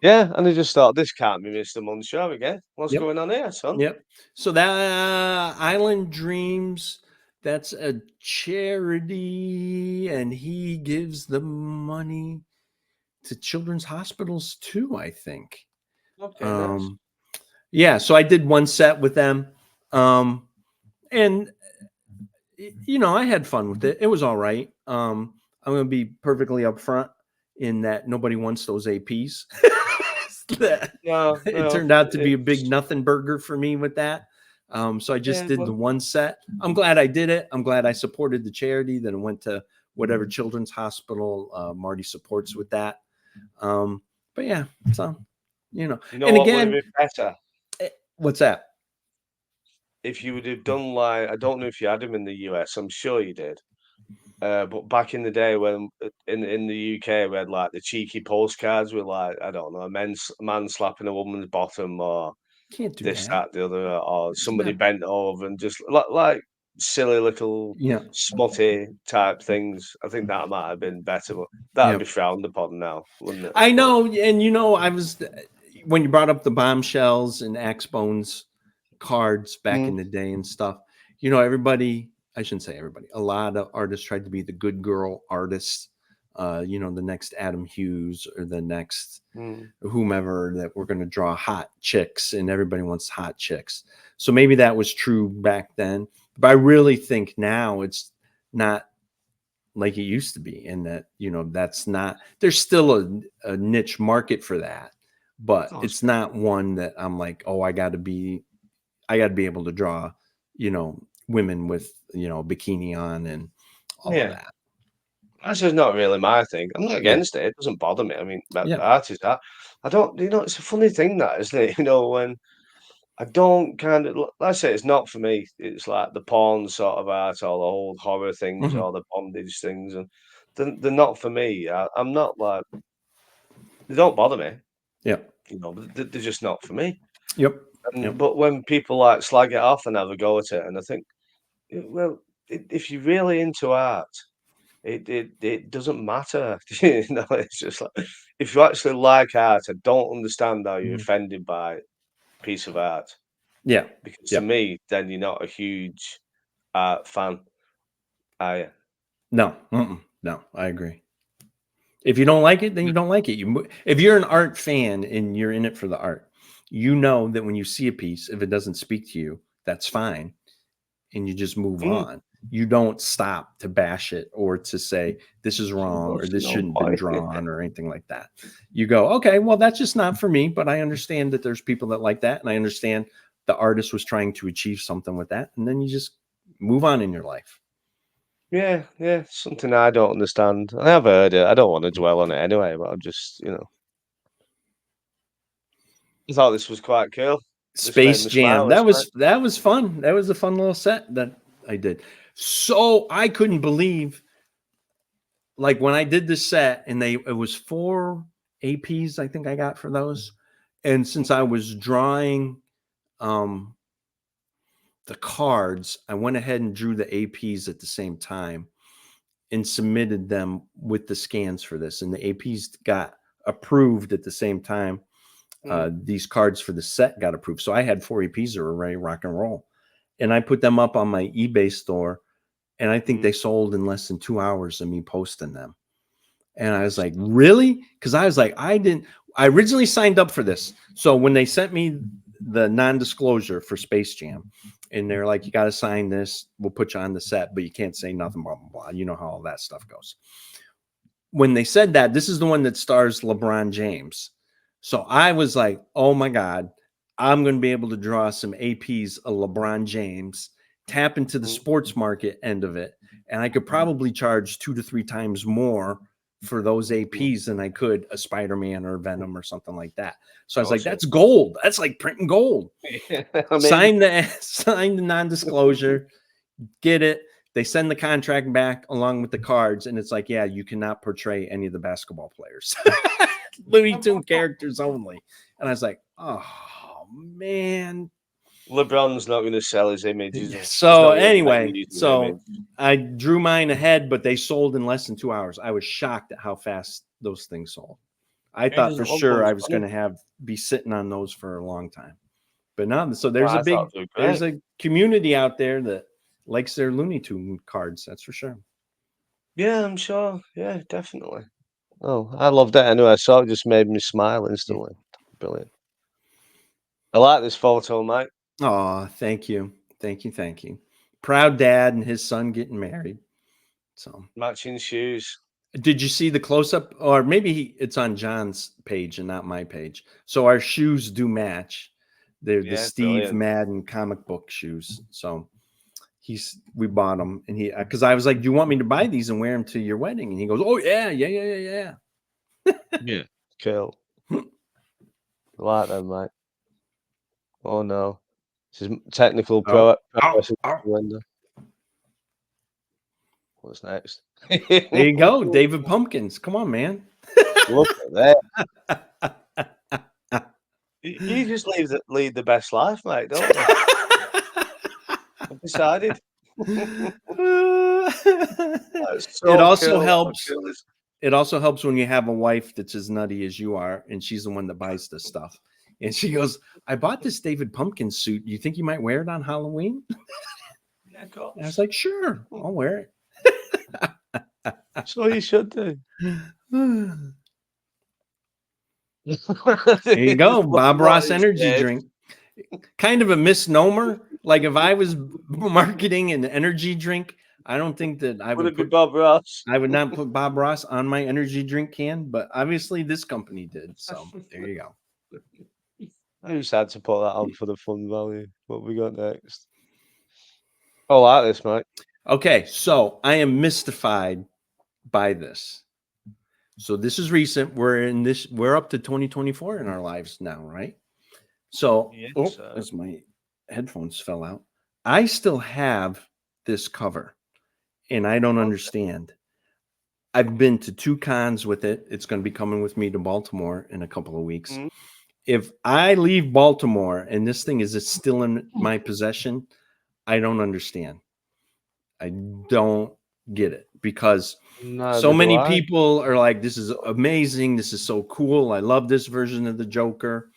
Yeah, and I just thought, "This can't be Mr. Munshaw again. What's Yep, going on here, son?" yep. So that Island Dreams, that's a charity, and he gives the money to children's hospitals too, I think. Okay, nice. Yeah, so I did one set with them. And I had fun with it. It was all right. I'm going to be perfectly upfront in that nobody wants those APs. No, It no, turned out to be a big it's nothing burger for me with that. So I just yeah, did the well, one set. I'm glad I did it. I'm glad I supported the charity. Then I went to whatever children's hospital Marty supports with that. But yeah, so you know and what would have again, been better what's that? if you would have done like I don't know if you had them in the US. I'm sure you did. But back in the day when in the UK we had like the cheeky postcards with like I don't know a man slapping a woman's bottom or Can't do this, that. that, the other, or It's somebody not. bent over and just like silly little Yeah. smutty type things. I think that might have been better, but that'd Yeah. be frowned upon now, wouldn't it? I I suppose. know, and I was when you brought up the bombshells and axe bones cards back Mm, in the day and stuff. Everybody. I shouldn't say everybody. A lot of artists tried to be the good girl artists. The next Adam Hughes or the next mm. whomever that we're going to draw hot chicks, and everybody wants hot chicks. So maybe that was true back then, but I really think now it's not like it used to be, and that that's not, there's still a niche market for that, Of but course. it's not one that I'm like, oh, I got to be able to draw women with bikini on and all of Yeah. that. That's just not really my thing. I'm not Yeah. against it. It doesn't bother me. I mean, that Yeah. art is that. I don't, it's a funny thing that, isn't it? When I don't kind of, like I say, it's not for me. It's like the porn sort of art, or the old horror things, Hmm. or the bondage things, and they're not for me. I'm not like they don't bother me, Yep. but they're just not for me. Yep. And Yep. but when people like slag it off and have a go at it, and I think, well, if you're really into art, it doesn't matter. It's just like if you actually like art, I don't understand how you're Mhm. offended by a piece of art. Yeah. Because to Yep. me, then you're not a huge art fan, are you? No. Mm-mm. No, I agree. If you don't like it, then you don't like it. If you're an art fan and you're in it for the art, you know that when you see a piece, if it doesn't speak to you, that's fine, and you just move Mm, on. You don't stop to bash it or to say this is wrong or what's this no shouldn't have been point. drawn or anything like that. You go, okay, well, that's just not for me, but I understand that there's people that like that, and I understand the artist was trying to achieve something with that, and then you just move on in your life. Yeah, yeah, something I don't understand. I have heard it. I don't want to dwell on it anyway, but I'm just, I thought this was quite cool. This made Space me Jam. smile this night. That was fun. That was a fun little set that I did. So I couldn't believe, like, when I did this set, and it was 4 APs I think I got for those. And since I was drawing um the cards, I went ahead and drew the APs at the same time and submitted them with the scans for this. And the APs got approved at the same time. Mm, These cards for the set got approved. So I had 4 APs that were ready to rock and roll. And I put them up on my eBay store. And I think mm. they sold in less than 2 hours of me posting them. And I was Nice. like, really? Because I was like, I originally signed up for this. So when they sent me the non-disclosure for Space Jam, and they're like, you got to sign this, we'll put you on the set, but you can't say nothing, blah, blah, blah. You know how all that stuff goes. When they said that, this is the one that stars LeBron James. So I was like, oh my God, I'm going to be able to draw some APs of LeBron James, tap into the Mm, sports market end of it. And I could probably charge 2 to 3 times more for those mm, APs than I could a Spider-Man or mm. Venom or something like that. So I was like, Gotcha. that's gold. That's like printing gold. Yeah, I mean, Sign the sign the non-disclosure, get it. They send the contract back along with the cards, and it's like, yeah, you cannot portray any of the basketball players. Looney Tune characters only. And I was like, oh man. LeBron's not going to sell his image. He's So not going to make anyway, use of his so image. I drew mine ahead, but they sold in less than 2 hours. I was shocked at how fast those things sold. I He thought for doesn't want sure Bugs I was going Bunny. to be sitting on those for a long time. But no, so Oh, I thought they were there's great. a community out there that likes their Looney Tune cards. That's for sure. Yeah, I'm sure. Yeah, definitely. Oh, I loved it anyway. So it just made me smile instantly. Brilliant. I like this photo, mate. Oh, thank you. Thank you. Thank you. Proud dad and his son getting married. So, Matching shoes. did you see the close up? Or maybe it's on John's page and not my page. So, our shoes do match. They're the Yeah, Steve brilliant. Madden comic book shoes. So, we bought them, and because I was like, "Do you want me to buy these and wear them to your wedding?" And he goes, "Oh, yeah, yeah, yeah, yeah, Yeah. Cool. I like them, mate. Oh no. This is technical Oh, progress in oh. the window. What's next? There you go, David Pumpkins. Come on, man. Look at that. You just lead the best life, mate, don't you? I've decided. That's It so also cool. How helps. cool is It also helps when you have a wife that's as nutty as you are, and she's the one that buys this stuff. And she goes, "I bought this David Pumpkins suit. You think you might wear it on Halloween?" Yeah, of And I was course. like, "Sure, I'll wear So you should do. it." There you go, Bob What Ross is energy this? drink. Kind of a misnomer. Like if I was marketing an energy drink, I don't think that Would it be Bob Ross? I would not put Bob Ross on my energy drink can, but obviously this company did. So there you go. I just had to put that on for the fun value. What we got next? I like this, mate. Okay, so I am mystified by this. So this is recent. We're up to 2024 in our lives now, right? So, Yes, as my headphones fell out, I still have this cover and I don't okay. understand. I've been to 2 cons with it. It's going to be coming with me to Baltimore in a couple of weeks. Mm. If I leave Baltimore and this thing is still in my possession, I don't understand. I don't get it because so Neither do many I. people are like, "This is amazing. This is so cool. I love this version of the Joker."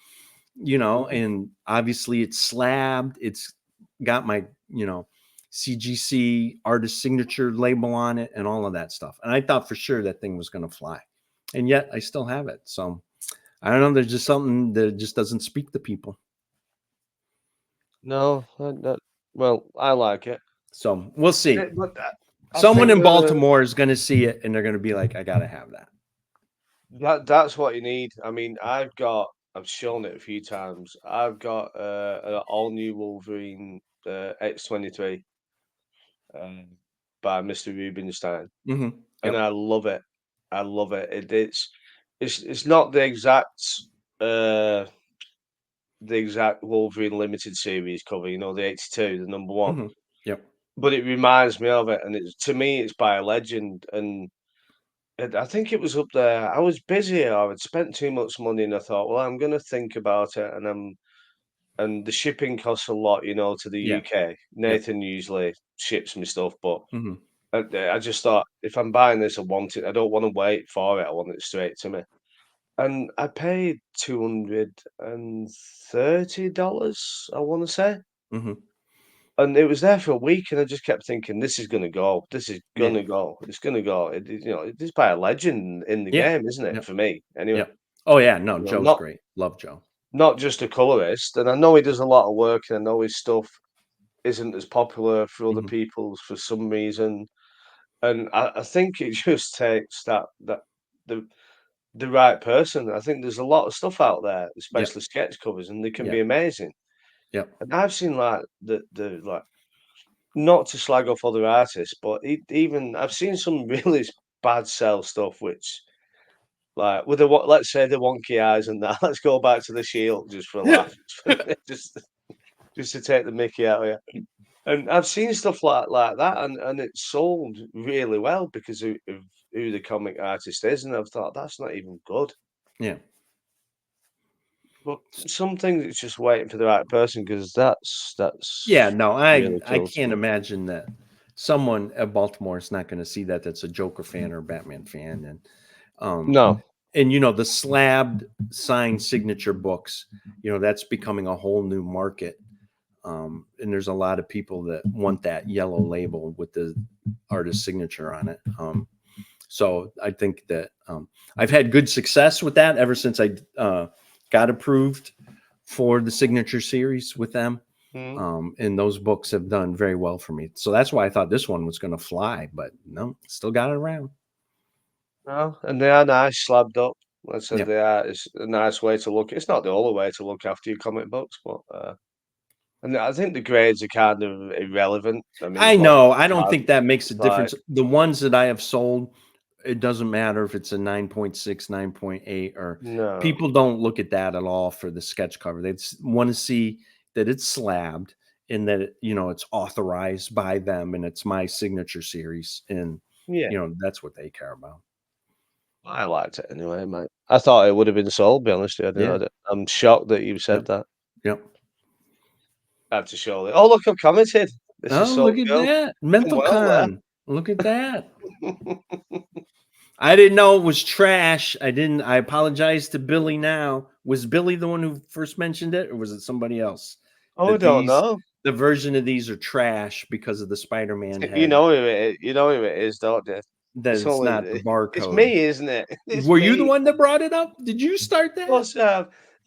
Mhm. And obviously it's slabbed. It's got my, CGC artist signature label on it and all of that stuff. And I thought for sure that thing was going to fly. And yet I still have it. So I don't know. There's just something that just doesn't speak to people. No, well, I like it. So we'll see. But I Someone think in Baltimore is going to see it and they're going to be like, I got to have that. that's what you need. I mean, I've shown it a few times. I've got an all new Wolverine X-23 um, by Mr. Rubinstein, Mm-hmm. and Yep. I love it. I love it. It's not uh the exact Wolverine limited series cover, the 82, the number one. Mm-hmm. Yep. But it reminds me of it, and to me, it's by a legend. And I think it was up there. I was busy, or I'd spent too much money, and I thought, well, I'm going to think about it, and the shipping costs a lot, to the Yeah. UK. Yep. Nathan usually ships me stuff, but Mm-hmm. I just thought if I'm buying this, I want it. I don't want to wait for it. I want it straight to me. And I paid $230, I want to say. Mm-hmm. And it was there for a week, and I just kept thinking, "This is gonna go. This is Yeah. gonna go. It's gonna go." It's by a legend in the Yeah. game, isn't it? Yep. For me, anyway. Yep. Oh yeah. No, Joe's Not great. Love Joe. not just a colorist, and I know he does a lot of work, and I know his stuff isn't as popular for other Mm-hmm. people for some reason. And I think it just takes that the the right person. I think there's a lot of stuff out there, Yep. especially sketch covers, and they can be Yep. amazing. Yep. And I've seen like the like not to slag off other artists, but even I've seen some really bad sell stuff, which like with let's say the wonky eyes and that. Let's go back to the Shield just for a laugh, just just to take the Mickey out of you. And I've seen stuff like that, and it sold really well because of who the comic artist is, and I've thought that's not even good. Yeah. But some things it's just waiting for the right person because Yeah, that's no, really I cool to can't me. imagine that someone at Baltimore is not going to see that that's a Joker fan or a Batman fan, um No, and the slabbed signed signature books, that's becoming a whole new market. And there's a lot of people that want that yellow label with the artist signature on it. So I think that I've had good success with that ever since I got approved for the signature series with them. And those books have done very well for me. So that's why I thought this one was going to fly, but no, still got it around. No, and they are nice, slabbed up. Like I said, Yeah. they are. It's a nice way to look. It's not the only way to look after your comic books, but and I think the grades are kind of irrelevant. I mean, I as long know. as I don't it's think that makes a like, difference. The ones that I have sold, it doesn't matter if it's a 9.6, 9.8, or no, people don't look at that at all for the sketch cover. They want to see that it's slabbed and that it's authorized by them and it's my signature series, and yeah, that's what they care about. I liked it anyway, mate. I thought it would have been sold. Be honest with you, Yeah. I'm shocked that you said Yep. that. Yep. I have to show it. Oh, look, I've commented. This is Oh, so look at cool. that. Done Mental well there. con. Look at that. I didn't know it was trash. I apologize to Billy now. Was Billy the one who first mentioned it, or was it somebody else? Oh, I That don't know. the version of these are trash because of the Spider-Man You head. know who it is. You know who it is, don't you? That It's it's only not the it's barcode. me, isn't it? It's Were you the me. one that brought it up? Did you start that? What's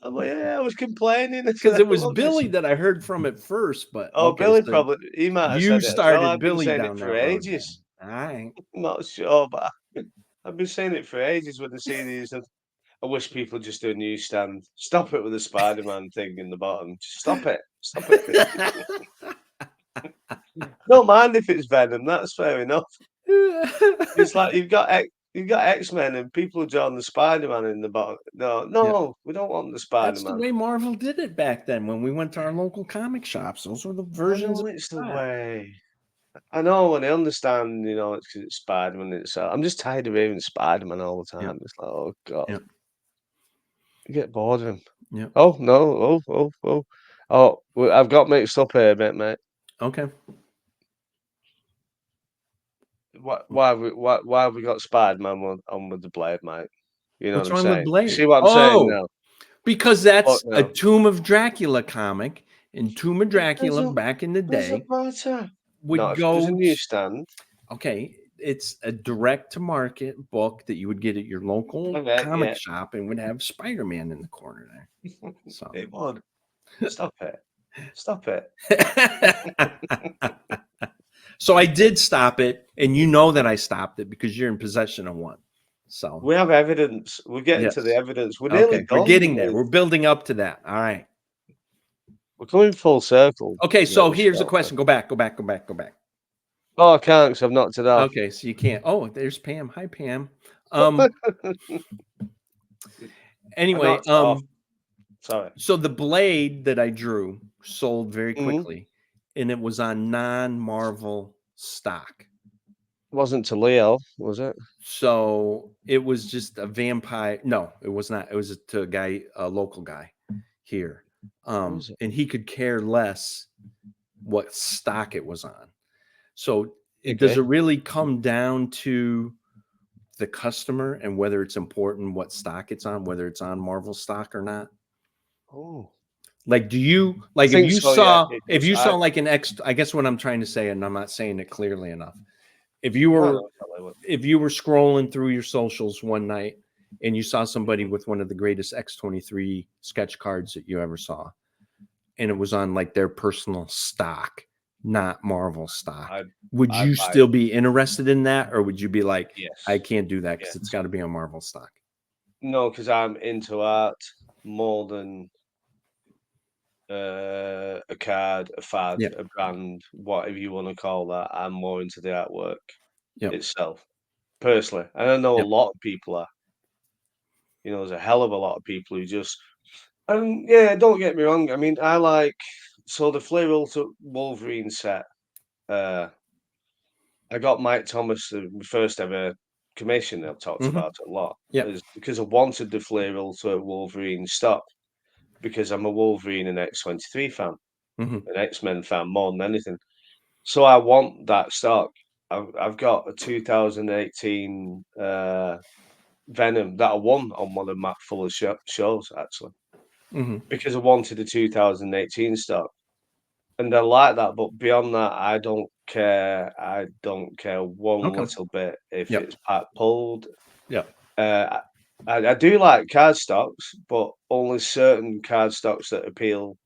I'm like, yeah, I was complaining. I Because said, it was look, this. Billy that I heard from at first, but Oh, okay, Billy so probably he might have you said it as well. started I've been Billy saying it down for that road then. ages. All right. I'm not sure, but I've been saying it for ages with the CDs. I wish people just do a newsstand. Stop it with the Spider-Man thing in the bottom. Just stop it. Stop it. Don't mind if it's Venom. That's fair enough. It's like you've got X-Men and people drawing the Spider-Man in the bottom. No, Yeah. no, we don't want the That's the Spider-Man. way Marvel did it back then when we went to our local comic shops. Those were the I versions of know it's the that. way. I know, and I understand, it's 'cause it's Spider-Man itself. I'm just tired of hearing Spider-Man all the Yep. time. It's like, oh God, Yep. you get bored of him. Yep. Oh no, I've got mixed up here, mate. Okay. Why have we got Spider-Man on with the blade, mate? You know what What's I'm wrong with saying? You Blade? see what I'm saying Oh, now? because What that's a now? Tomb of Dracula comic, and Tomb of It Dracula doesn't back in the day doesn't matter. would Not if it was a go. newsstand. Okay, it's a direct to market book that you would get at your local Okay, comic yeah, shop and would have Spider-Man in the corner there. So. it would. Stop it. Stop it. So I did stop it, and you know that I stopped it because you're in possession of one. So We have evidence. We're getting to the yes. evidence. We're nearly Okay, we're done getting there. We're building up to that. All right. we're coming full circle Okay, to get so this here's a shot. question. Go back, go back, go back, go back. Oh, I can't because I've knocked it off. Okay, so you can't. Oh, there's Pam. Hi, Pam. Um. I Anyway, knocked it off. Sorry. so the blade that I drew sold very Mhm. quickly, and it was on non-Marvel stock. Wasn't to Leo, was it? So it was just a vampire. No, it was not. It was to a guy, a local guy here. Who is it? And he could care less what stock it was on. So does Okay. it really come down to the customer and whether it's important what stock it's on, whether it's on Marvel stock or not? Oh, Like, do you I like think so. Yeah, it if does. you saw like an X? I guess what I'm trying to say, and I'm not saying it clearly enough. If you No, were no, totally would. if you were scrolling through your socials one night and you saw somebody with one of the greatest X-23 sketch cards that you ever saw, and it was on like their personal stock, not Marvel stock, would I'd you buy it. still be interested in that, or would you be like, I Yes. can't do that because it's Yes. got to be on Marvel stock? No, because I'm into art more than a card, a fad, Yeah. a brand, whatever you want to call that. I'm more into the artwork Yep. itself, personally. And I know a Yep. lot of people are. There's a hell of a lot of people who just. And yeah, don't get me wrong. I mean, I like the Flair Ultra Wolverine set. Uh, I got Mike Thomas the first ever commission. I've talked Mm-hmm. about it a lot. Yep. Is because I wanted the Flair Ultra Wolverine stock because I'm a Wolverine and X-23 fan, Mm-hmm. an X-Men fan more than anything. So I want that stock. I've got a 2018 Venom that I won on one of Matt Fuller's shows actually Mm-hmm. because I wanted the 2018 stock. and I like that. But beyond that, I don't care. I don't care one Okay. little bit if Yep. it's pack pulled. Yep. Uh, I do like card stocks, but only certain card stocks that appeal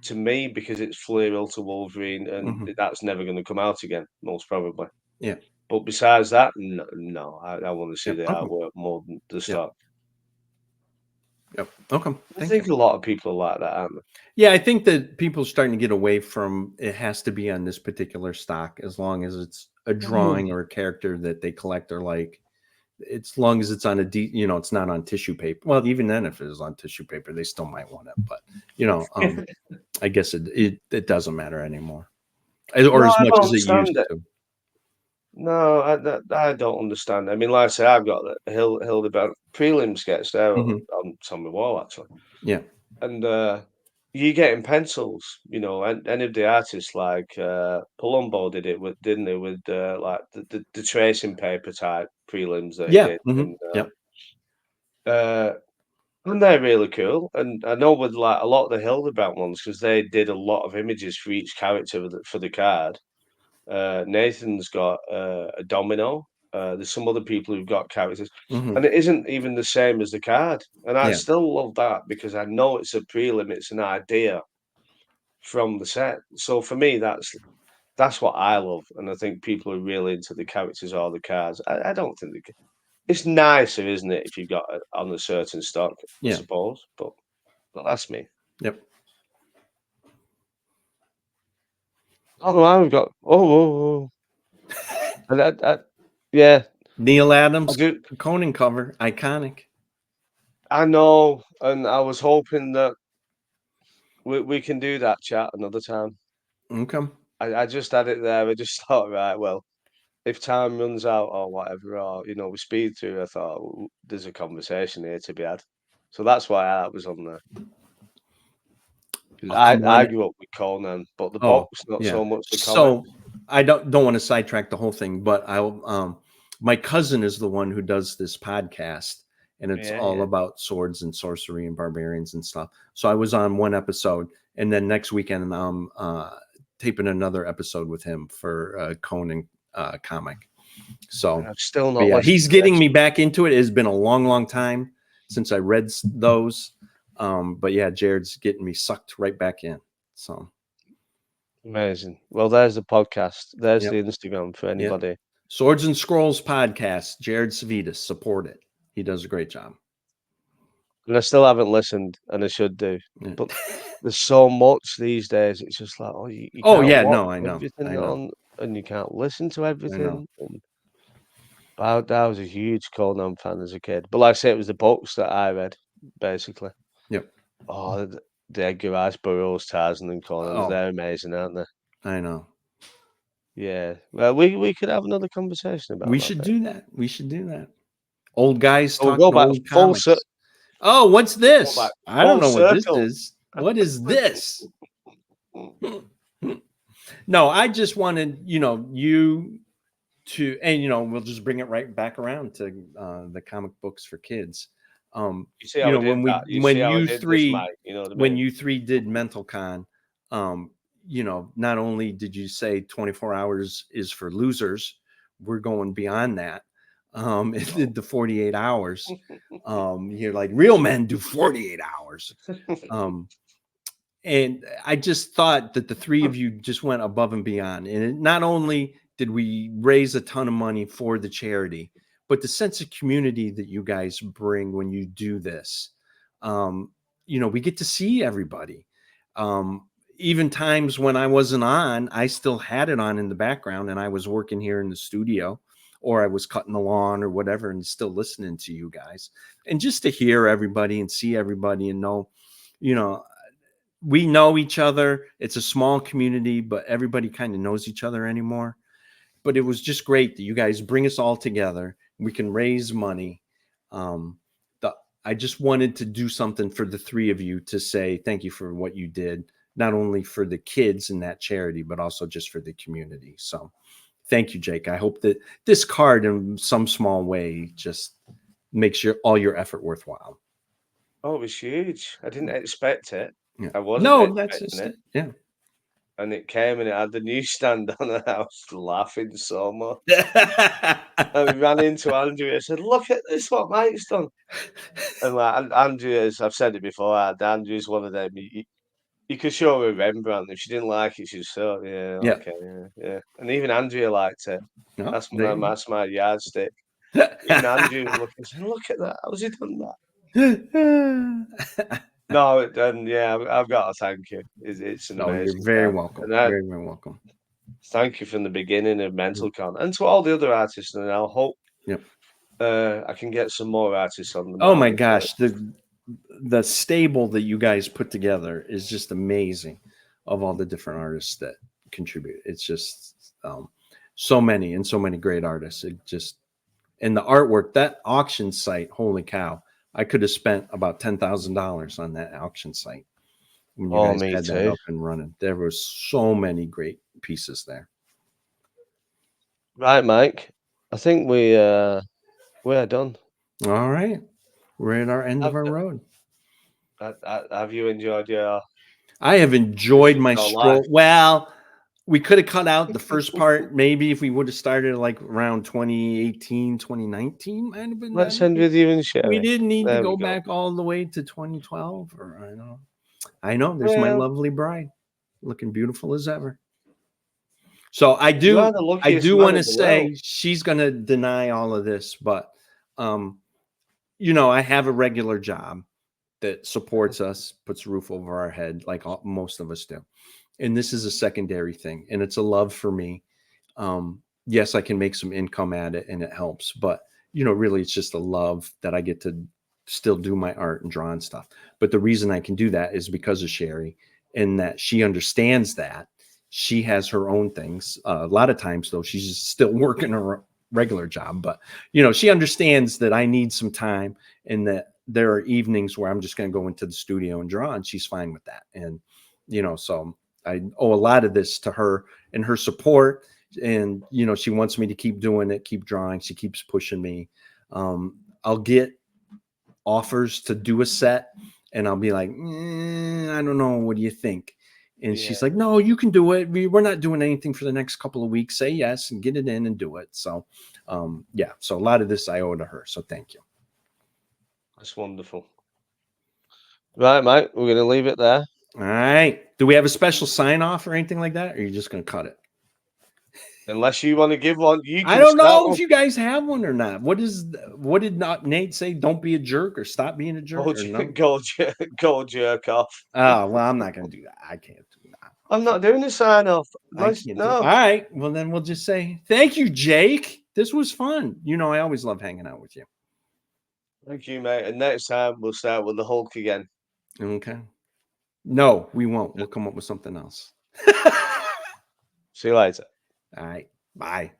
to me because it's Fleur to Wolverine, and Hmm. that's never going to come out again, most probably. Yeah. But besides that, no, I want to see Yep. the Okay. artwork more than the Yep. stock. Yep. Okay. I Thank you. think a lot of people are like that, aren't Yeah, I think that people are starting to get away from it has to be on this particular stock as long as it's a they? drawing or a character that they collect or like. As long as it's on it's not on tissue paper. Well, even then, if it is on tissue paper, they still might want it. But I guess it doesn't matter anymore, or No, as I much don't as it used understand it. to. No, I don't understand. I mean, like I say, I've got the Hildebrand prelim sketch there Hmm. on my wall actually, Yeah. and you get in pencils. And any of the artists like Palumbo did it with, didn't they, with like the tracing paper type prelims that he Yeah. did, Hmm. and Yep. and they're really cool. And I know with like a lot of the Hildebrand ones, because they did a lot of images for each character for the card. Nathan's got a domino. There's some other people who've got characters, Hmm. and it isn't even the same as the card. And I Yeah. still love that because I know it's a prelim, it's an idea from the set. So for me, that's what I love, and I think people are really into the characters or the cards. I don't think it's nicer, isn't it, if you've got it on a certain stock, I Yeah. suppose. But that's me. Yep. Oh, I've got and yeah, Neil I Adams do. Conan cover, iconic. I know, and I was hoping that we can do that chat another time. Okay. I just had it there. I just thought, right, well, if time runs out or whatever, or we speed through, I thought there's a conversation here to be had. So that's why I was on there. 'Cause I'll come I on. grew up with Conan, but the Oh, box, not yeah. so much the comic. So I don't want to sidetrack the whole thing, but I'll my cousin is the one who does this podcast and it's Yeah, all yeah. about swords and sorcery and barbarians and stuff. So I was on one episode and then next weekend I'm taping another episode with him for Conan comic. So I've still but not yeah, listened he's to getting this. me back into it. It's been a long, long time since I read those. But yeah, Jared's getting me sucked right back in. So Amazing. Well, there's the podcast. There's yep. the Instagram for Yeah. anybody. Swords and Scrolls podcast. Jared Savitas, support it. He does a great job. And I still haven't listened, and I should do. Yeah. But there's so much these days. It's just like, oh, you Oh can't yeah, watch no, I know, everything I know, on, and you can't listen to I know. everything. And I was a huge Conan fan as a kid. But like I say, it was the books that I read, basically. Yep. Oh, the Edgar Rice Burroughs, Tarzan, and Conan, Oh, they're amazing, aren't they? I know. Yeah. Well, we could have another conversation about We that, should Dave. do that. We should do that. Old guys So we'll go talking back old comics. Oh, what's go back this? I don't full know what this circle. is. What is this? No, I just wanted, you to, and we'll just bring it right back around to the comic books for kids. You see how I did When that? You see when how I you did this, three Mike? You know what I when mean? you three did Mental Con, not only did you say 24 hours is for losers, we're going beyond that. It did the 48 hours. You're like real men do 48 hours. And I just thought that the three of you just went above and beyond. And not only did we raise a ton of money for the charity, but the sense of community that you guys bring when you do this. We get to see everybody. Even times when I wasn't on, I still had it on in the background and I was working here in the studio or I was cutting the lawn or whatever and still listening to you guys. And just to hear everybody and see everybody and know, we know each other. It's a small community, but everybody kind of knows each other anymore. But it was just great that you guys bring us all together. We can raise money. Um, I just wanted to do something for the three of you to say thank you for what you did, not only for the kids in that charity, but also just for the community. So thank you, Jake. I hope that this card in some small way just makes all your effort worthwhile. Oh, it was huge. I didn't expect it. Yeah. I wasn't No, that's expecting just it. it. Yeah. and it came and it had the newsstand on, and I was laughing so much. And we ran into Andrea. I said, "Look at this! What Mike's done." And like Andrea's, I've said it before. Andrea's one of them. You could show her Rembrandt. If she didn't like it, she'd say, "Oh, yeah, Yeah. okay, yeah." And even Andrea liked it. No, That's there my yardstick. you Even Andrew was looking, saying, "Look at that! How's he done that?" go. No, and yeah, I've got to thank you. It's an No, you're amazing very time, welcome. and I Very, very welcome. thank you from the beginning of MentalCon and to all the other artists. And I hope Yep. I can get some more artists on the Oh my market. gosh, the stable that you guys put together is just amazing. Of all the different artists that contribute, it's just so many and so many great artists. It just and the artwork, that auction site, holy cow! I could have spent about $10,000 on that auction site when you guys Me had that too. up and running. There were so many great pieces there. Right, Mike. I think we are done. All right, we're at our end of Have, our road. have you enjoyed your I have enjoyed my your stroll. life? Well, we could have cut out the first part. Maybe if we would have started like around 2018, 2019, might have been Let's better. end with you and Sherry. We didn't need to There we go go. back all the way to 2012. Or I know. I know. There's my Well, lovely bride, looking beautiful as ever. So I you do. are the I luckiest do man want in to the world. say she's going to deny all of this, but you know, I have a regular job that supports us, puts a roof over our head, like most of us do. And this is a secondary thing, and it's a love for me. Yes, I can make some income at it, and it helps, but you know, really, it's just a love that I get to still do my art and draw and stuff. But the reason I can do that is because of Sherry, and that she understands that she has her own things. A lot of times, though, she's just still working her regular job, but you know, she understands that I need some time, and that there are evenings where I'm just going to go into the studio and draw, and she's fine with that. And you know, so I owe a lot of this to her and her support. And, you know, she wants me to keep doing it, keep drawing. She keeps pushing me. I'll get offers to do a set and I'll be like, I don't know. What do you think? And she's like, no, you can do it. We're not doing anything for the next couple of weeks. Say yes and get it in and do it. So, yeah. So a lot of this I owe to her. So thank you. That's wonderful. Right, mate. We're going to leave it there. All right. Do we have a special sign off or anything like that? Or are you just going to cut it? Unless you want to give one, you can. I don't know if you guys have one or not. What did not Nate say? Don't be a jerk or stop being a jerk. Go jerk off. Oh, well, I'm not going to do that. I can't do that. I'm not doing the sign off. No. All right. Well, then we'll just say thank you, Jake. This was fun. You know, I always love hanging out with you. Thank you, mate. And next time we'll start with the Hulk again. Okay. No, we won't. We'll come up with something else. See you later. All right. Bye.